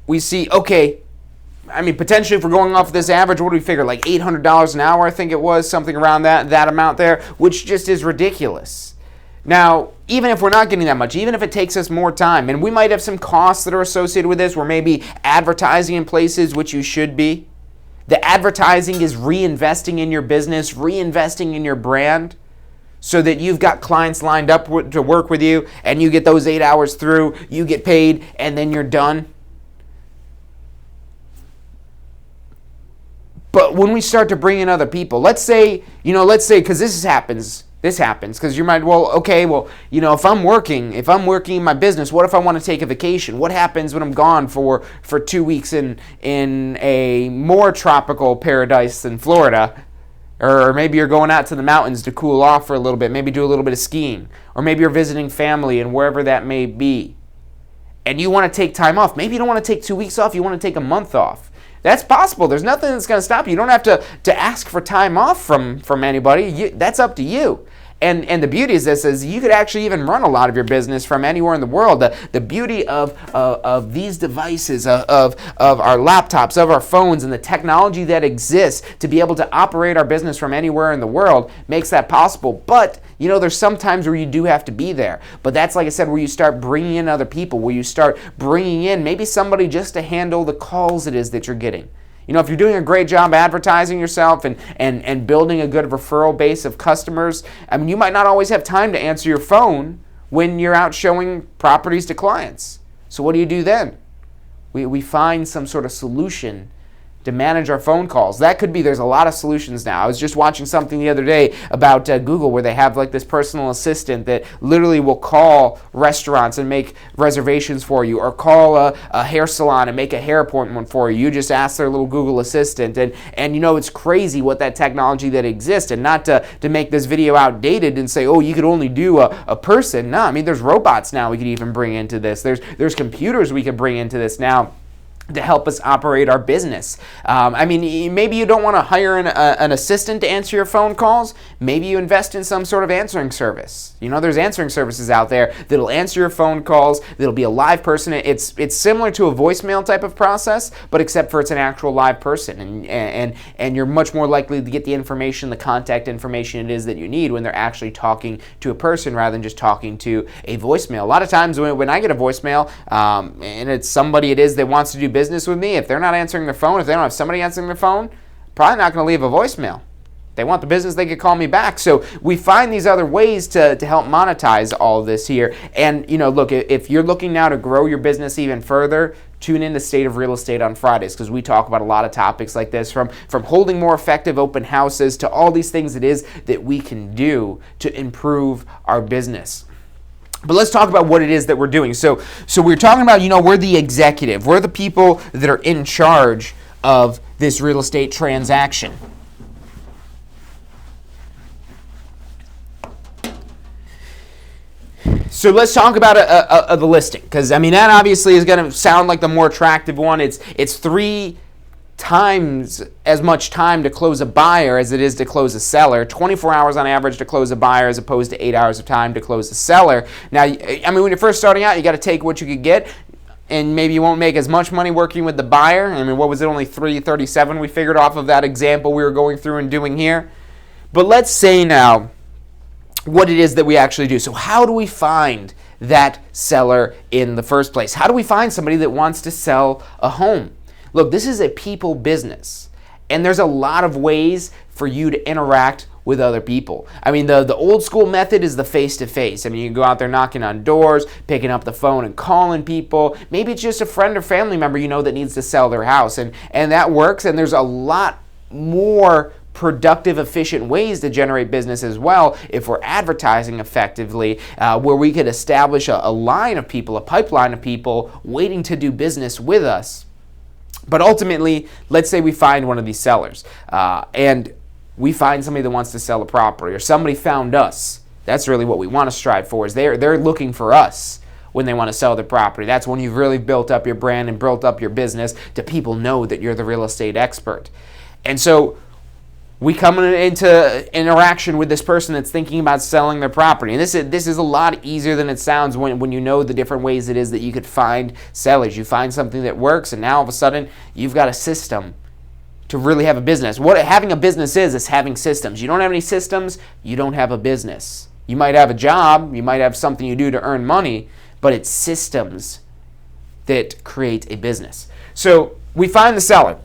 we see, okay, I mean, potentially if we're going off this average, what do we figure? Like $800 an hour, I think it was, something around that amount there, which just is ridiculous. Now, even if we're not getting that much, even if it takes us more time, and we might have some costs that are associated with this, we're maybe advertising in places, which you should be. The advertising is reinvesting in your business, reinvesting in your brand, so that you've got clients lined up to work with you, and you get those 8 hours through, you get paid, and then you're done. But when we start to bring in other people, let's say, because this happens, because you might, if I'm working in my business, what if I want to take a vacation? What happens when I'm gone for 2 weeks in a more tropical paradise than Florida? Or maybe you're going out to the mountains to cool off for a little bit, maybe do a little bit of skiing. Or maybe you're visiting family and wherever that may be. And you want to take time off. Maybe you don't want to take 2 weeks off, you want to take a month off. That's possible. There's nothing that's going to stop you. You don't have to ask for time off from anybody. That's up to you. And the beauty is this, is you could actually even run a lot of your business from anywhere in the world. The beauty of these devices, of our laptops, of our phones, and the technology that exists to be able to operate our business from anywhere in the world makes that possible. But there's some times where you do have to be there. But that's, like I said, where you start bringing in other people, where you start bringing in maybe somebody just to handle the calls it is that you're getting. If you're doing a great job advertising yourself and building a good referral base of customers, you might not always have time to answer your phone when you're out showing properties to clients. So what do you do then? We find some sort of solution to manage our phone calls. That could be, there's a lot of solutions now. I was just watching something the other day about Google, where they have like this personal assistant that literally will call restaurants and make reservations for you, or call a hair salon and make a hair appointment for you. You just ask their little Google assistant, and it's crazy what that technology that exists. And not to make this video outdated and say, oh, you could only do a person. No, there's robots now we could even bring into this. There's computers we could bring into this now to help us operate our business. Maybe you don't want to hire an assistant to answer your phone calls. Maybe you invest in some sort of answering service. There's answering services out there that'll answer your phone calls, that'll be a live person. It's similar to a voicemail type of process, but except for it's an actual live person, and you're much more likely to get the information, the contact information it is that you need when they're actually talking to a person rather than just talking to a voicemail. A lot of times when I get a voicemail, and it's somebody it is that wants to do business with me, if they're not answering their phone, if they don't have somebody answering their phone, probably not going to leave a voicemail. If they want the business, they could call me back. So we find these other ways to help monetize all of this here. And look, if you're looking now to grow your business even further, tune in to State of Real Estate on Fridays, because we talk about a lot of topics like this, from holding more effective open houses to all these things it is that we can do to improve our business. But let's talk about what it is that we're doing. So we're talking about, we're the executive. We're the people that are in charge of this real estate transaction. So let's talk about the listing, because that obviously is going to sound like the more attractive one. It's 3 times as much time to close a buyer as it is to close a seller. 24 hours on average to close a buyer, as opposed to 8 hours of time to close a seller. Now, when you're first starting out, you got to take what you could get, and maybe you won't make as much money working with the buyer. What was it, only $337 we figured off of that example we were going through and doing here. But let's say now what it is that we actually do. So how do we find that seller in the first place? How do we find somebody that wants to sell a home? Look, this is a people business, and there's a lot of ways for you to interact with other people. The old school method is the face-to-face. You can go out there knocking on doors, picking up the phone and calling people. Maybe it's just a friend or family member that needs to sell their house, and that works. And there's a lot more productive, efficient ways to generate business as well if we're advertising effectively, where we could establish a line of people, a pipeline of people waiting to do business with us. But ultimately, let's say we find one of these sellers, and we find somebody that wants to sell a property, or somebody found us. That's really what we want to strive for, is they're looking for us when they want to sell their property. That's when you've really built up your brand and built up your business to people know that you're the real estate expert. And so we come into interaction with this person that's thinking about selling their property. And this is a lot easier than it sounds when you know the different ways it is that you could find sellers. You find something that works, and now all of a sudden you've got a system to really have a business. What having a business is having systems. You don't have any systems, you don't have a business. You might have a job, you might have something you do to earn money, but it's systems that create a business. So we find the seller,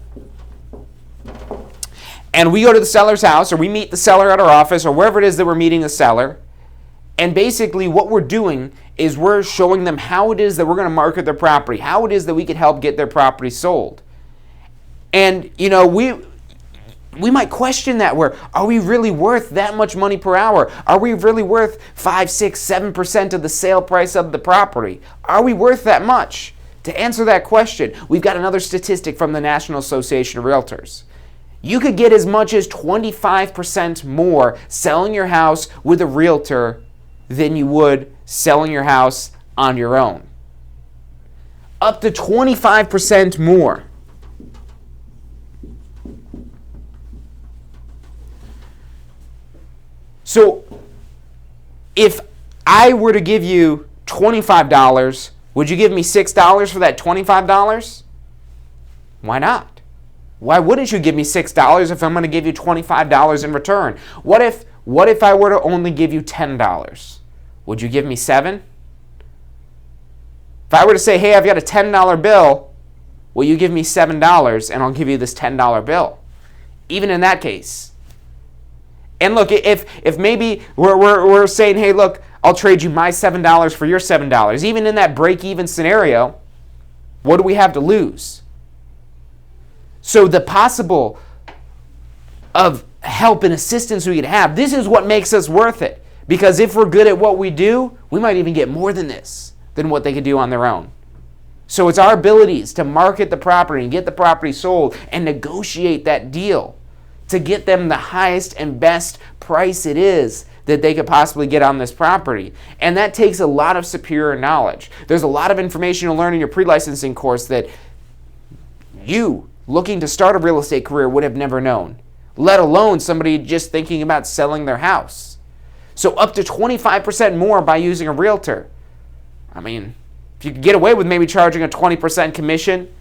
and we go to the seller's house, or we meet the seller at our office, or wherever it is that we're meeting the seller. And basically what we're doing is we're showing them how it is that we're going to market their property, how it is that we could help get their property sold. And, we might question that, where are we really worth that much money per hour? Are we really worth 5, 6, 7% of the sale price of the property? Are we worth that much? To answer that question, we've got another statistic from the National Association of Realtors. You could get as much as 25% more selling your house with a realtor than you would selling your house on your own. Up to 25% more. So If I were to give you $25, would you give me $6 for that $25? Why not? Why wouldn't you give me $6 if I'm going to give you $25 in return? What if I were to only give you $10? Would you give me $7? If I were to say, hey, I've got a $10 bill, will you give me $7 and I'll give you this $10 bill? Even in that case. And look, if maybe we're saying, hey, look, I'll trade you my $7 for your $7. Even in that break-even scenario, what do we have to lose? So the possible of help and assistance we could have, this is what makes us worth it. Because if we're good at what we do, we might even get more than this, than what they could do on their own. So it's our abilities to market the property and get the property sold and negotiate that deal to get them the highest and best price it is that they could possibly get on this property. And that takes a lot of superior knowledge. There's a lot of information you'll learn in your pre-licensing course that you, looking to start a real estate career, would have never known, let alone somebody just thinking about selling their house. So up to 25% more by using a realtor. I mean, if you could get away with maybe charging a 20% commission,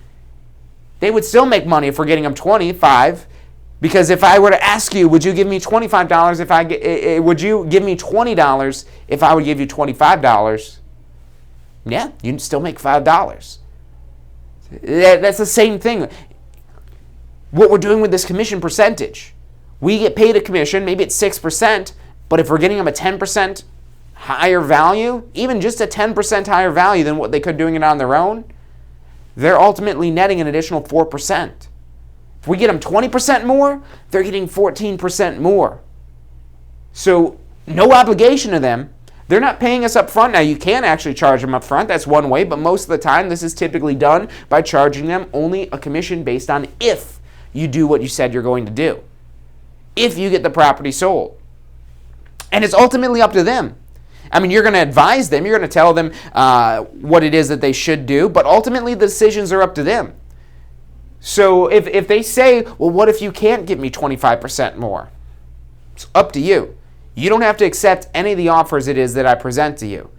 they would still make money if we're getting them 25. Because if I were to ask you, would you give me $25 would you give me $20 if I would give you $25? Yeah, you'd still make $5. That's the same thing. What we're doing with this commission percentage, we get paid a commission, maybe it's 6%, but if we're getting them a 10% higher value, even just a 10% higher value than what they could doing it on their own, they're ultimately netting an additional 4%. If we get them 20% more, they're getting 14% more. So no obligation to them. They're not paying us up front. Now, you can actually charge them up front. That's one way, but most of the time this is typically done by charging them only a commission based on if you do what you said you're going to do, if you get the property sold. And it's ultimately up to them. I mean, you're going to advise them. You're going to tell them what it is that they should do, but ultimately the decisions are up to them. So if they say, well, what if you can't give me 25% more? It's up to you. You don't have to accept any of the offers it is that I present to you.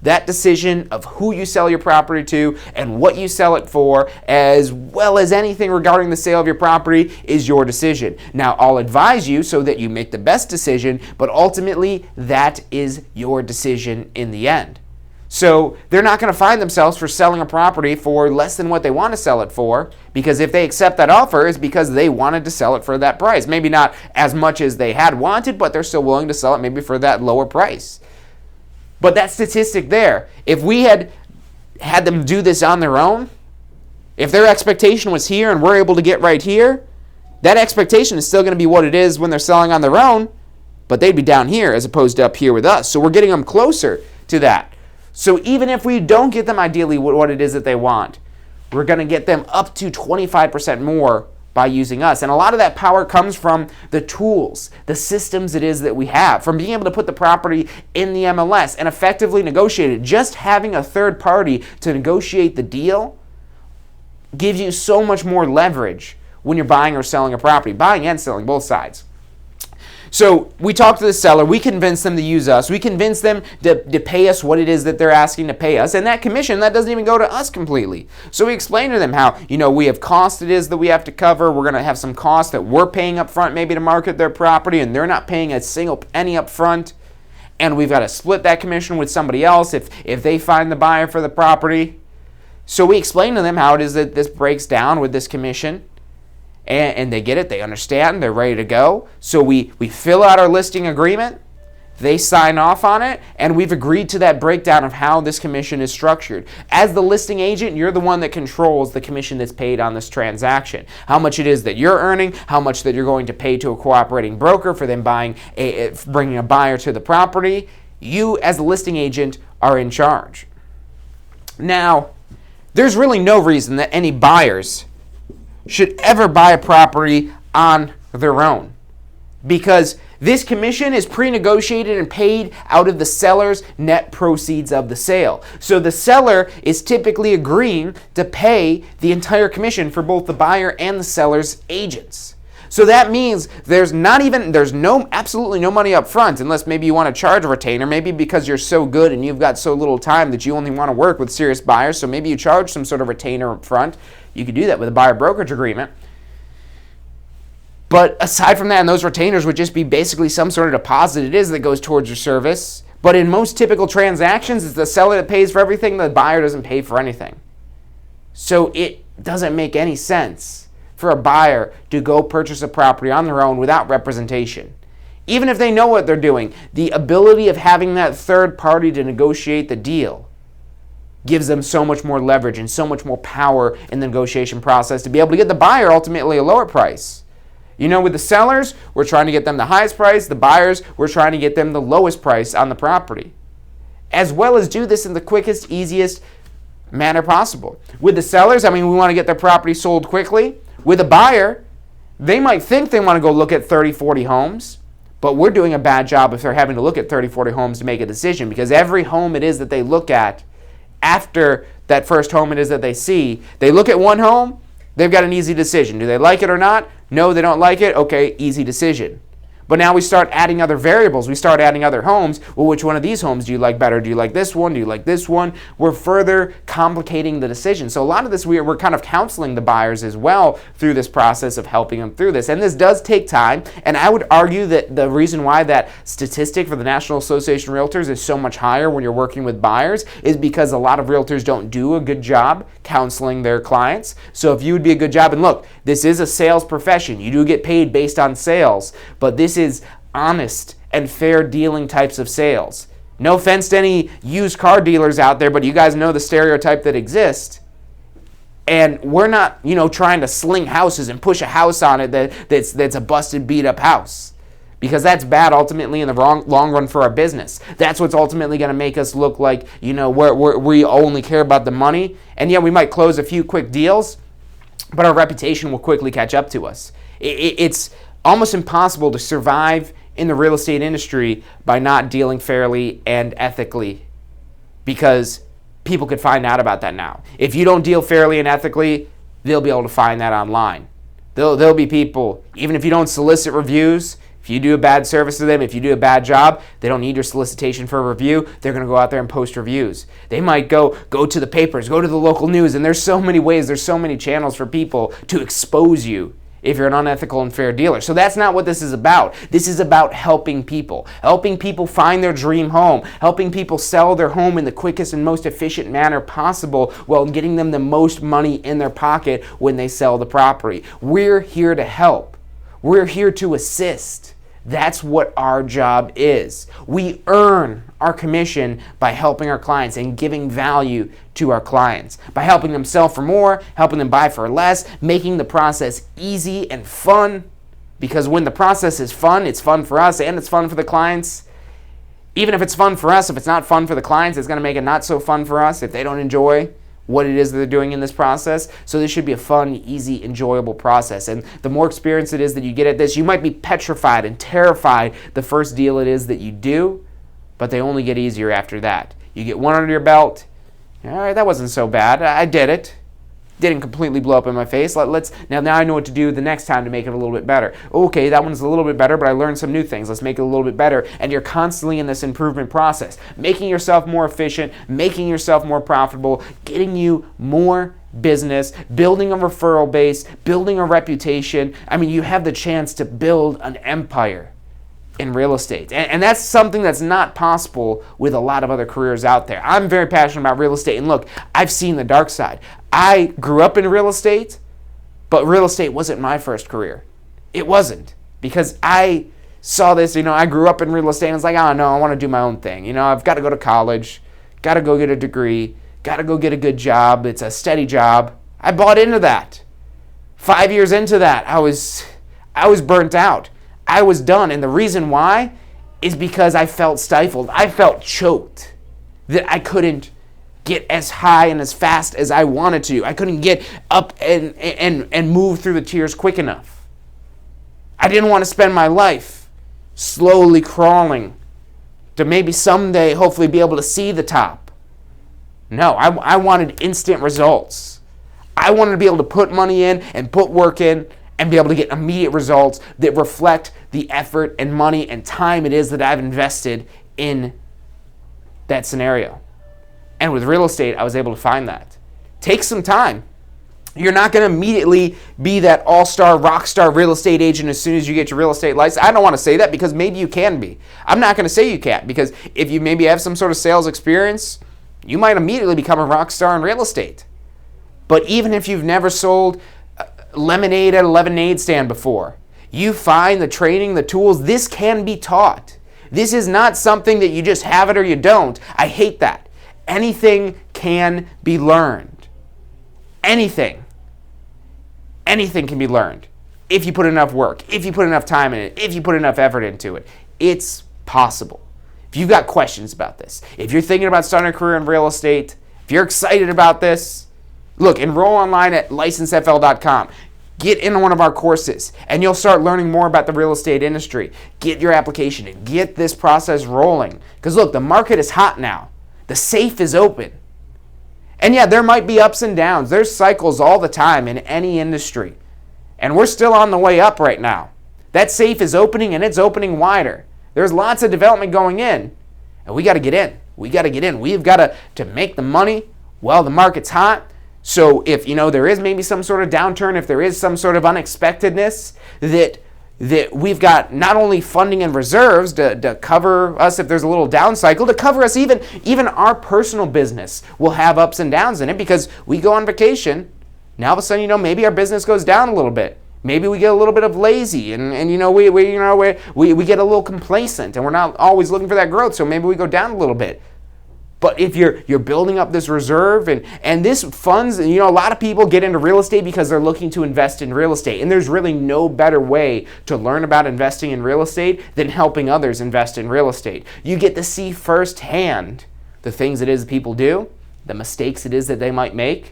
That decision of who you sell your property to and what you sell it for, as well as anything regarding the sale of your property, is your decision. Now, I'll advise you so that you make the best decision, but ultimately that is your decision in the end. So they're not going to find themselves for selling a property for less than what they want to sell it for, because if they accept that offer, it's because they wanted to sell it for that price. Maybe not as much as they had wanted, but they're still willing to sell it maybe for that lower price. But that statistic there, if we had them do this on their own, if their expectation was here and we're able to get right here, that expectation is still going to be what it is when they're selling on their own, but they'd be down here as opposed to up here with us. So we're getting them closer to that. So even if we don't get them ideally what it is that they want, we're going to get them up to 25% more by using us. And a lot of that power comes from the tools, the systems it is that we have, from being able to put the property in the MLS and effectively negotiate it. Just having a third party to negotiate the deal gives you so much more leverage when you're buying or selling a property, buying and selling, both sides. So we talk to the seller, we convince them to use us, we convince them to pay us what it is that they're asking to pay us, and that commission, that doesn't even go to us completely. So we explain to them how, we have cost it is that we have to cover, we're going to have some costs that we're paying up front maybe to market their property, and they're not paying a single penny up front, and we've got to split that commission with somebody else if they find the buyer for the property. So we explain to them how it is that this breaks down with this commission. And they get it, they understand, they're ready to go. So we fill out our listing agreement, they sign off on it, and we've agreed to that breakdown of how this commission is structured. As the listing agent, you're the one that controls the commission that's paid on this transaction. How much it is that you're earning, how much that you're going to pay to a cooperating broker for them bringing a buyer to the property. You, as the listing agent, are in charge. Now, there's really no reason that any buyers should ever buy a property on their own, because this commission is pre-negotiated and paid out of the seller's net proceeds of the sale. So the seller is typically agreeing to pay the entire commission for both the buyer and the seller's agents. So that means there's absolutely no money up front, unless maybe you want to charge a retainer, maybe because you're so good and you've got so little time that you only want to work with serious buyers, so maybe you charge some sort of retainer up front. You could do that with a buyer brokerage agreement. But aside from that, and those retainers would just be basically some sort of deposit it is that goes towards your service. But in most typical transactions, it's the seller that pays for everything, the buyer doesn't pay for anything. So it doesn't make any sense for a buyer to go purchase a property on their own without representation. Even if they know what they're doing, the ability of having that third party to negotiate the deal gives them so much more leverage and so much more power in the negotiation process to be able to get the buyer ultimately a lower price. You know, with the sellers, we're trying to get them the highest price. The buyers, we're trying to get them the lowest price on the property. As well as do this in the quickest, easiest manner possible. With the sellers, we want to get their property sold quickly. With a buyer, they might think they want to go look at 30, 40 homes, but we're doing a bad job if they're having to look at 30, 40 homes to make a decision, because every home it is that they look at after that first home it is that they see, they look at one home, they've got an easy decision. Do they like it or not? No, they don't like it. Okay, easy decision. But now we start adding other variables. We start adding other homes. Well, which one of these homes do you like better? Do you like this one? Do you like this one? We're further complicating the decision. So a lot of this, we're kind of counseling the buyers as well through this process of helping them through this. And this does take time. And I would argue that the reason why that statistic for the National Association of Realtors is so much higher when you're working with buyers is because a lot of realtors don't do a good job counseling their clients. So if you would be a good job, and look, this is a sales profession. You do get paid based on sales, but this is honest and fair dealing types of sales. No offense to any used car dealers out there, but you guys know the stereotype that exists. And we're not, trying to sling houses and push a house on it that's a busted, beat up house. Because that's bad ultimately in the long run for our business. That's what's ultimately going to make us look like, we only care about the money. And yeah, we might close a few quick deals, but our reputation will quickly catch up to us. It's almost impossible to survive in the real estate industry by not dealing fairly and ethically, because people could find out about that now. If you don't deal fairly and ethically, they'll be able to find that online. There'll be people, even if you don't solicit reviews, if you do a bad service to them, if you do a bad job, they don't need your solicitation for a review. They're going to go out there and post reviews. They might go to the papers, go to the local news, and there's so many ways, there's so many channels for people to expose you if you're an unethical and fair dealer. So that's not what this is about. This is about helping people find their dream home, helping people sell their home in the quickest and most efficient manner possible while getting them the most money in their pocket when they sell the property. We're here to help. We're here to assist. That's what our job is. We earn our commission by helping our clients and giving value to our clients, by helping them sell for more, helping them buy for less, making the process easy and fun. Because when the process is fun, it's fun for us and it's fun for the clients. Even if it's fun for us, if it's not fun for the clients, it's going to make it not so fun for us if they don't enjoy what it is that they're doing in this process. So this should be a fun, easy, enjoyable process. And the more experience it is that you get at this, you might be petrified and terrified the first deal it is that you do, but they only get easier after that. You get one under your belt. All right, that wasn't so bad. I did it. Didn't completely blow up in my face. Now I know what to do the next time to make it a little bit better. Okay, that one's a little bit better, but I learned some new things. Let's make it a little bit better. And you're constantly in this improvement process, making yourself more efficient, making yourself more profitable, getting you more business, building a referral base, building a reputation. You have the chance to build an empire in real estate. And that's something that's not possible with a lot of other careers out there. I'm very passionate about real estate. And look, I've seen the dark side. I grew up in real estate, but real estate wasn't my first career. It wasn't. Because I saw this, I grew up in real estate and I was like, oh no, I want to do my own thing. I've got to go to college, got to go get a degree, got to go get a good job. It's a steady job. I bought into that. 5 years into that, I was burnt out. I was done. And the reason why is because I felt stifled. I felt choked. That I couldn't get as high and as fast as I wanted to. I couldn't get up and move through the tiers quick enough. I didn't want to spend my life slowly crawling to maybe someday hopefully be able to see the top. No, I wanted instant results. I wanted to be able to put money in and put work in and be able to get immediate results that reflect the effort and money and time it is that I've invested in that scenario. And with real estate, I was able to find that. Takes some time. You're not going to immediately be that all-star, rock star real estate agent as soon as you get your real estate license. I don't want to say that because maybe you can be. I'm not going to say you can't, because if you maybe have some sort of sales experience, you might immediately become a rock star in real estate. But even if you've never sold lemonade at a lemonade stand before, you find the training, the tools, this can be taught. This is not something that you just have it or you don't. I hate that. Anything can be learned. Anything can be learned if you put enough work, if you put enough time in it, if you put enough effort into it. It's possible. If you've got questions about this, if you're thinking about starting a career in real estate, if you're excited about this, look, enroll online at licencefl.com. Get into one of our courses, and you'll start learning more about the real estate industry. Get your application and get this process rolling. Because look, the market is hot now. The safe is open. And yeah, there might be ups and downs. There's cycles all the time in any industry. And we're still on the way up right now. That safe is opening, and it's opening wider. There's lots of development going in. And we got to get in. We got to get in. We've got to make the money while the market's hot. So if there is maybe some sort of downturn, if there is some sort of unexpectedness, that we've got not only funding and reserves to cover us if there's a little down cycle, to cover us even our personal business will have ups and downs in it, because we go on vacation. Now all of a sudden, maybe our business goes down a little bit. Maybe we get a little bit of lazy, and we get a little complacent, and we're not always looking for that growth. So maybe we go down a little bit. But if you're building up this reserve and this funds, a lot of people get into real estate because they're looking to invest in real estate. And there's really no better way to learn about investing in real estate than helping others invest in real estate. You get to see firsthand the things it is people do, the mistakes it is that they might make.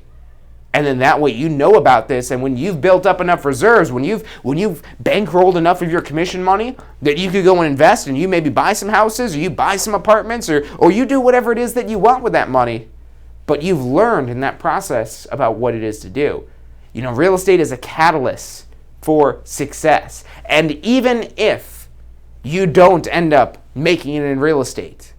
And then that way you know about this, and when you've built up enough reserves, when you've bankrolled enough of your commission money that you could go and invest, and you maybe buy some houses, or you buy some apartments, or you do whatever it is that you want with that money, but you've learned in that process about what it is to do. Real estate is a catalyst for success. And even if you don't end up making it in real estate,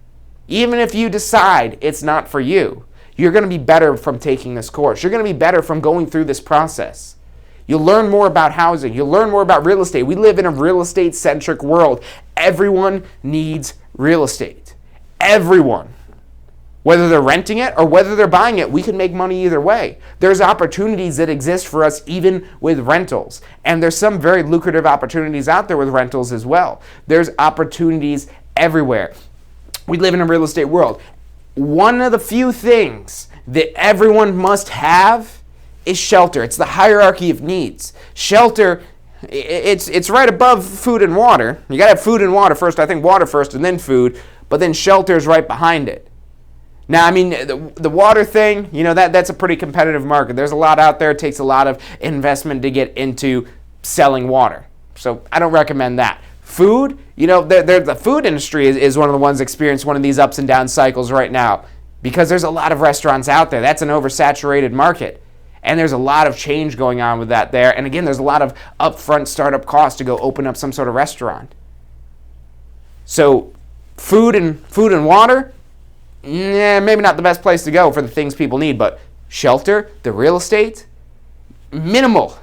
even if you decide it's not for you, you're going to be better from taking this course. You're going to be better from going through this process. You'll learn more about housing. You'll learn more about real estate. We live in a real estate-centric world. Everyone needs real estate. Everyone. Whether they're renting it or whether they're buying it, we can make money either way. There's opportunities that exist for us even with rentals. And there's some very lucrative opportunities out there with rentals as well. There's opportunities everywhere. We live in a real estate world. One of the few things that everyone must have is shelter. It's the hierarchy of needs. Shelter, it's right above food and water. You got to have food and water first. I think water first and then food, but then shelter is right behind it. Now, the water thing, that's a pretty competitive market. There's a lot out there. It takes a lot of investment to get into selling water. So I don't recommend that. Food, the food industry is one of the ones experiencing one of these ups and down cycles right now, because there's a lot of restaurants out there. That's an oversaturated market. And there's a lot of change going on with that there. And again, there's a lot of upfront startup costs to go open up some sort of restaurant. So food and water, maybe not the best place to go for the things people need, but shelter, the real estate, minimal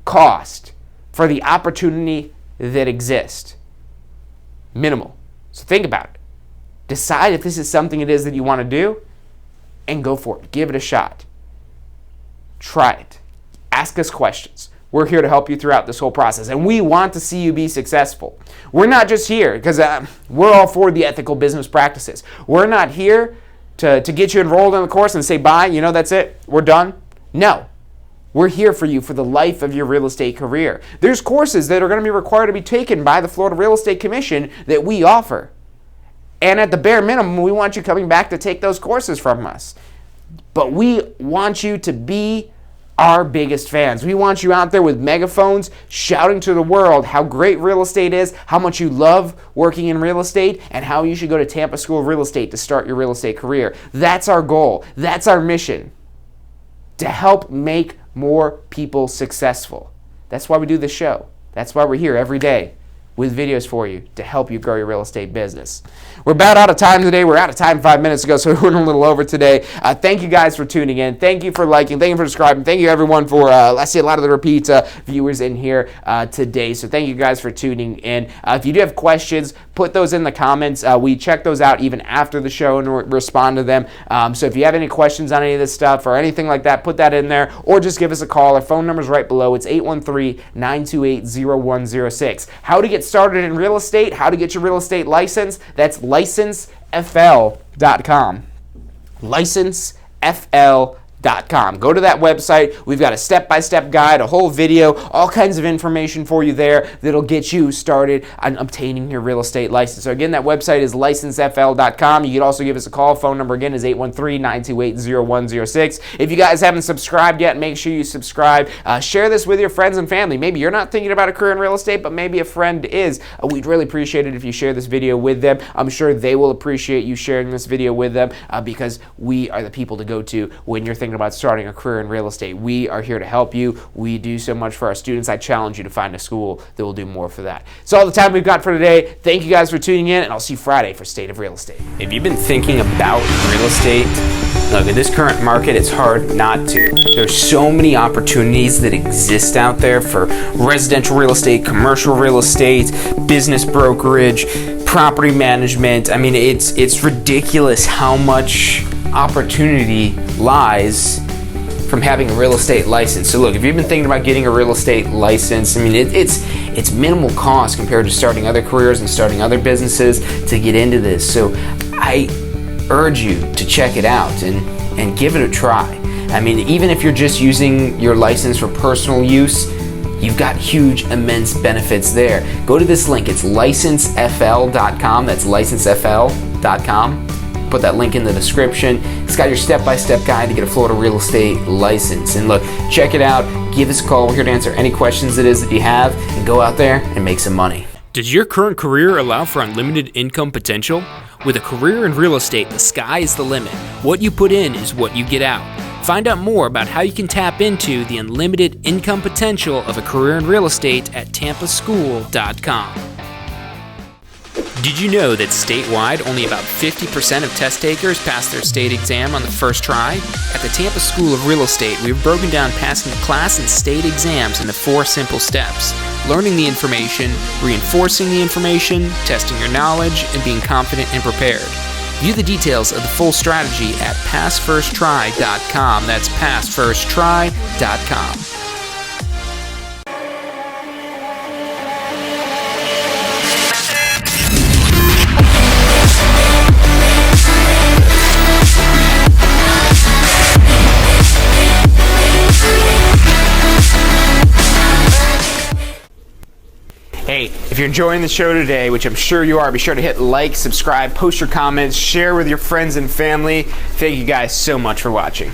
cost for the opportunity that exist. Minimal. So think about it. Decide if this is something it is that you want to do, and go for it. Give it a shot. Try it. Ask us questions. We're here to help you throughout this whole process, and we want to see you be successful. We're not just here because we're all for the ethical business practices. We're not here to get you enrolled in the course and say, bye, that's it, we're done. No. We're here for you for the life of your real estate career. There's courses that are going to be required to be taken by the Florida Real Estate Commission that we offer. And at the bare minimum, we want you coming back to take those courses from us. But we want you to be our biggest fans. We want you out there with megaphones shouting to the world how great real estate is, how much you love working in real estate, and how you should go to Tampa School of Real Estate to start your real estate career. That's our goal. That's our mission. To help make more people successful. That's why we do this show. That's why we're here every day with videos for you to help you grow your real estate business. We're about out of time today. We're out of time 5 minutes ago, so we went a little over today. Thank you guys for tuning in. Thank you for liking. Thank you for subscribing. Thank you everyone for, I see a lot of the repeat viewers in here today, so thank you guys for tuning in. If you do have questions, put those in the comments. We check those out even after the show and respond to them. So if you have any questions on any of this stuff or anything like that, put that in there or just give us a call. Our phone number is right below. It's 813-928-0106. How to get started in real estate, how to get your real estate license, that's licensefl.com. Licensefl.com. Go to that website. We've got a step-by-step guide, a whole video, all kinds of information for you there that'll get you started on obtaining your real estate license. So again, that website is licensefl.com. You can also give us a call. Phone number again is 813-928-0106. If you guys haven't subscribed yet, make sure you subscribe. Share this with your friends and family. Maybe you're not thinking about a career in real estate, but maybe a friend is. We'd really appreciate it if you share this video with them. I'm sure they will appreciate you sharing this video with them because we are the people to go to when you're thinking about starting a career in real estate. We are here to help you. We do so much for our students. I challenge you to find a school that will do more for that. So all the time we've got for today. Thank you guys for tuning in, and I'll see you Friday for State of Real Estate. If you've been thinking about real estate, look, in this current market, it's hard not to. There's so many opportunities that exist out there for residential real estate, commercial real estate, business brokerage, property management. I mean, it's ridiculous how much opportunity lies from having a real estate license. So look, if you've been thinking about getting a real estate license, I mean, it's minimal cost compared to starting other careers and starting other businesses to get into this. So I urge you to check it out and give it a try. I mean, even if you're just using your license for personal use, you've got huge, immense benefits there. Go to this link. It's licensefl.com. That's licensefl.com. Put that link in the description. It's got your step-by-step guide to get a Florida real estate license. And look, check it out. Give us a call. We're here to answer any questions it is that you have, and go out there and make some money. Does your current career allow for unlimited income potential? With a career in real estate, the sky is the limit. What you put in is what you get out. Find out more about how you can tap into the unlimited income potential of a career in real estate at tampaschool.com. Did you know that statewide only about 50% of test takers pass their state exam on the first try? At the Tampa School of Real Estate, we've broken down passing the class and state exams into 4 simple steps: learning the information, reinforcing the information, testing your knowledge, and being confident and prepared. View the details of the full strategy at passfirsttry.com. That's passfirsttry.com. Hey, if you're enjoying the show today, which I'm sure you are, be sure to hit like, subscribe, post your comments, share with your friends and family. Thank you guys so much for watching.